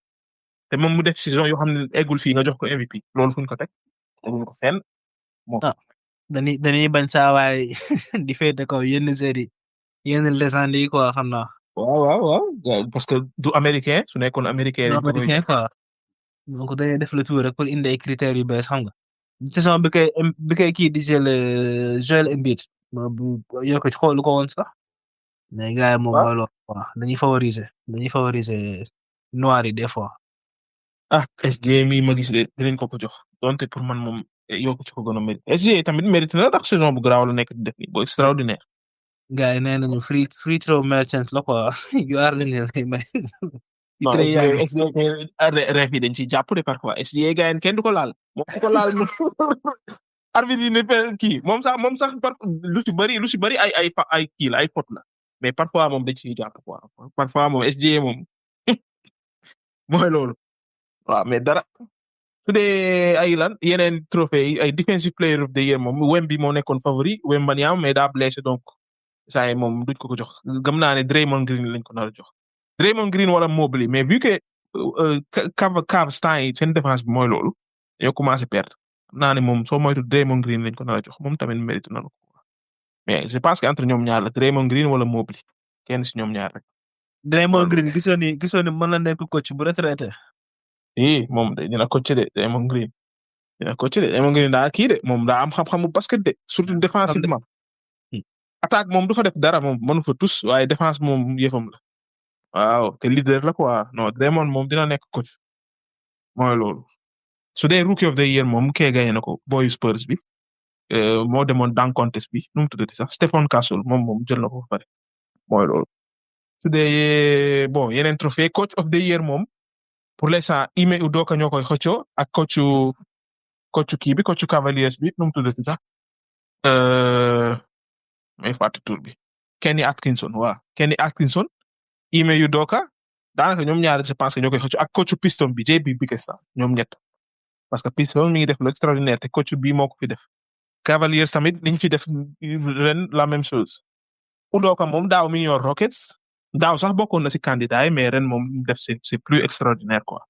te moom mu def saison yoo xam ne eggul fii nga jox ko MVP loolu fuñ ko teg eggul ko fenn moom. dañuy bañ saa waay di féete kaw yenn série yenn légende yi quoi xam naa. waaw parce que du américain su nekkoon américain. du américain quoi donc dañuy def le tour rek pour indi ay critères yu bees xam nga. saison bi koy kii di jël Joel Embiid yoo ko xoolu ko woon sax mais gars yi moom mooy loolu quoi dañuy favoriser noir yi des fois. SGA mi ma gis de dinañ ko jox donte pour man moom yoo ko ci ko gën a mérite SGA tamit mérite na ndax saison bu garaaw la nekk di def nii bu extraordinaire. gars yi nee nañu free throw merchant la quoi yu aar leen lay may. ref yi dañ ciy jàpp de parfois SGA gars yi kenn du ko laal moom ku ko laal arbitre yi ne kii moom sax lu ci bëri ay kii la ay pot la mais parfois moom dañ ciy jàpp quoi parfois moom SGA moom mooy loolu waaw mais dara su dee ay lan yeneen trophée yi ay defensive player of the year moom Wemby moo nekkoon favori Wembanyama mais daa blessé donc saa yi moom duñ ko jox gëm naa ne Draymond Green lañ ko nar a jox Draymond Green wala Mobley mais vu que Cavs temps yi seen défense bi mooy loolu dañoo commencé perdre xam naa ne moom soo moytu Draymond Green lañ ko nar a jox moom tamit mérite na ko mais je pense que entre ñoom ñaar la Draymond Green wala Mobley kenn si ñoom ñaar rek. Draymond Green gisoon ni mën na nekk coach bu retraité. moom dina coach de Draymond Green dina coach de Draymond Green daa kii de moom daa am xam-xamu basket de surtout défensivement. attaque moom du fa def dara moom mënu fa tous waaye défense moom yëfam la waaw te leader la quoi non Draymond moom dina nekk coach mooy loolu su dee rookie of the year moom kee gagné na ko boy Spurs bi moo demoon dunk contest bi nu mu tuddati sax Stephen Castle moom jël na ko ba pare mooy loolu su dee bon yeneen trophée coach of the year moom pour l'instant Ime Udoka ñoo koy xëccoo ak coach kii bi coach Cavaliers bi nu mu tuddati sax may fàtte tur bi Kenny Atkinson waaw Kenny Atkinson Ime Udoka daanaka ñoom ñaar je pense que ñoo koy xëccoo ak coach Piston bi JB Bickerstaff ñoom ñett parce que Piston mi ngi def lu extraordinaire te coach bii moo ko fi def Cavaliers tamit liñ fi def ren la même chose Udoka moom daaw mi ngi yor Rockets daaw sax bokkoon na si candidat yi mais ren moom def c'est plus extraordinaire quoi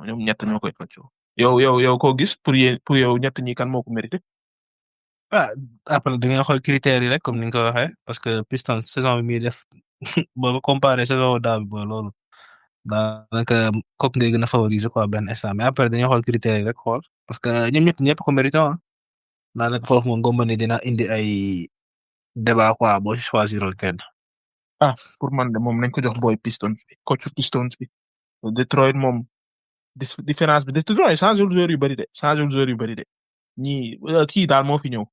ñoom ñett ñoo koy xëccoo yow koo gis pour yow ñett ñi kan moo ko mérité. Après da ngay xool critères yi rek comme ni nga ko waxee parce que Pistons saison bi muy def boo ko comparé saison daaw bi booy loolu daanaka kooku ngay gën a favoriser quoi benn instant mais après dañuy xool critères yi rek xool parce que ñëpp ko mérité ah daanaka foofu moom ngomba ni dina indi ay débat quoi boo choisirul kenn. pour man de moom nañ ko jox boy Pistons bi coach Pistons bi Detroit moom différence bi Detroit changé joueur yu bari de ñii kii daal moo fi ñëw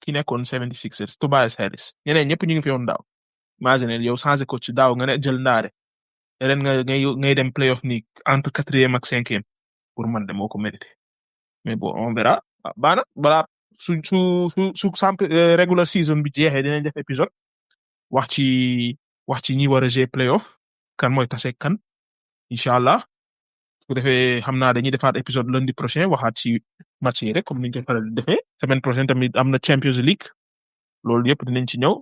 ki nekkoon 76ers Tobias Harris ñeneen ñëpp ñu ngi fi woon daaw imagine yow changé coach daaw nga ne jël ndaare ren ngay dem playoff ni entre 4e ak 5e pour man de moo ko mérité mais bon on verra baana balaa su regular season bi jeexee dinañ def épisode wax ci ñi war a jouer playoff kan mooy tase kan incha allah su ko defee xam naa dañuy defaat épisode lundi prochain waxaat ci match yi rek comme ni ñu koy faral di defee semaine prochaine tamit am na Champions League loolu yëpp dinañ ci ñëw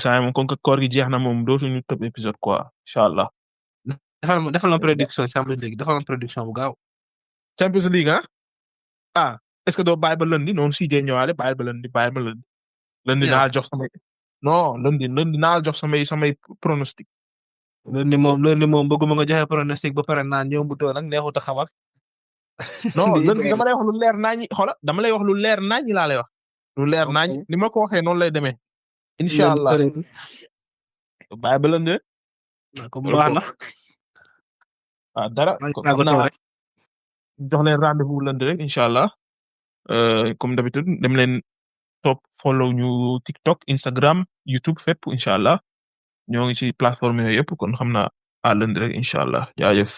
saa moom comme que koor gi jeex na moom dootuñu tëb épisode quoi incha allah. defal na prédiction Champions League defal na prédiction bu gaaw. Champions League est-ce que doo bàyyi ba lundi noonu si dee ñëwaale bàyyi ba lundi. lundi naa jox samay pronostic. lundi moom bëgguma nga joxe pronostic ba pare naan ñoom bu toog nag neexut a xamal. non lundi dama lay wax lu leer nañi xola dama lay wax lu leer nañi laa lay wax. lu leer nañi ni ma ko waxee noonu lay demee. incha allah bàyyi ba lundi. comme baax na. dara xam naa jox leen rendez-vous lundi rek incha allah comme d'habitude dem leen top follow ñu TikTok Instagram YouTube fépp incha allah ñoo ngi ci plateforme yooyu yëpp kon xam naa à lundi rek incha allah jaajëf.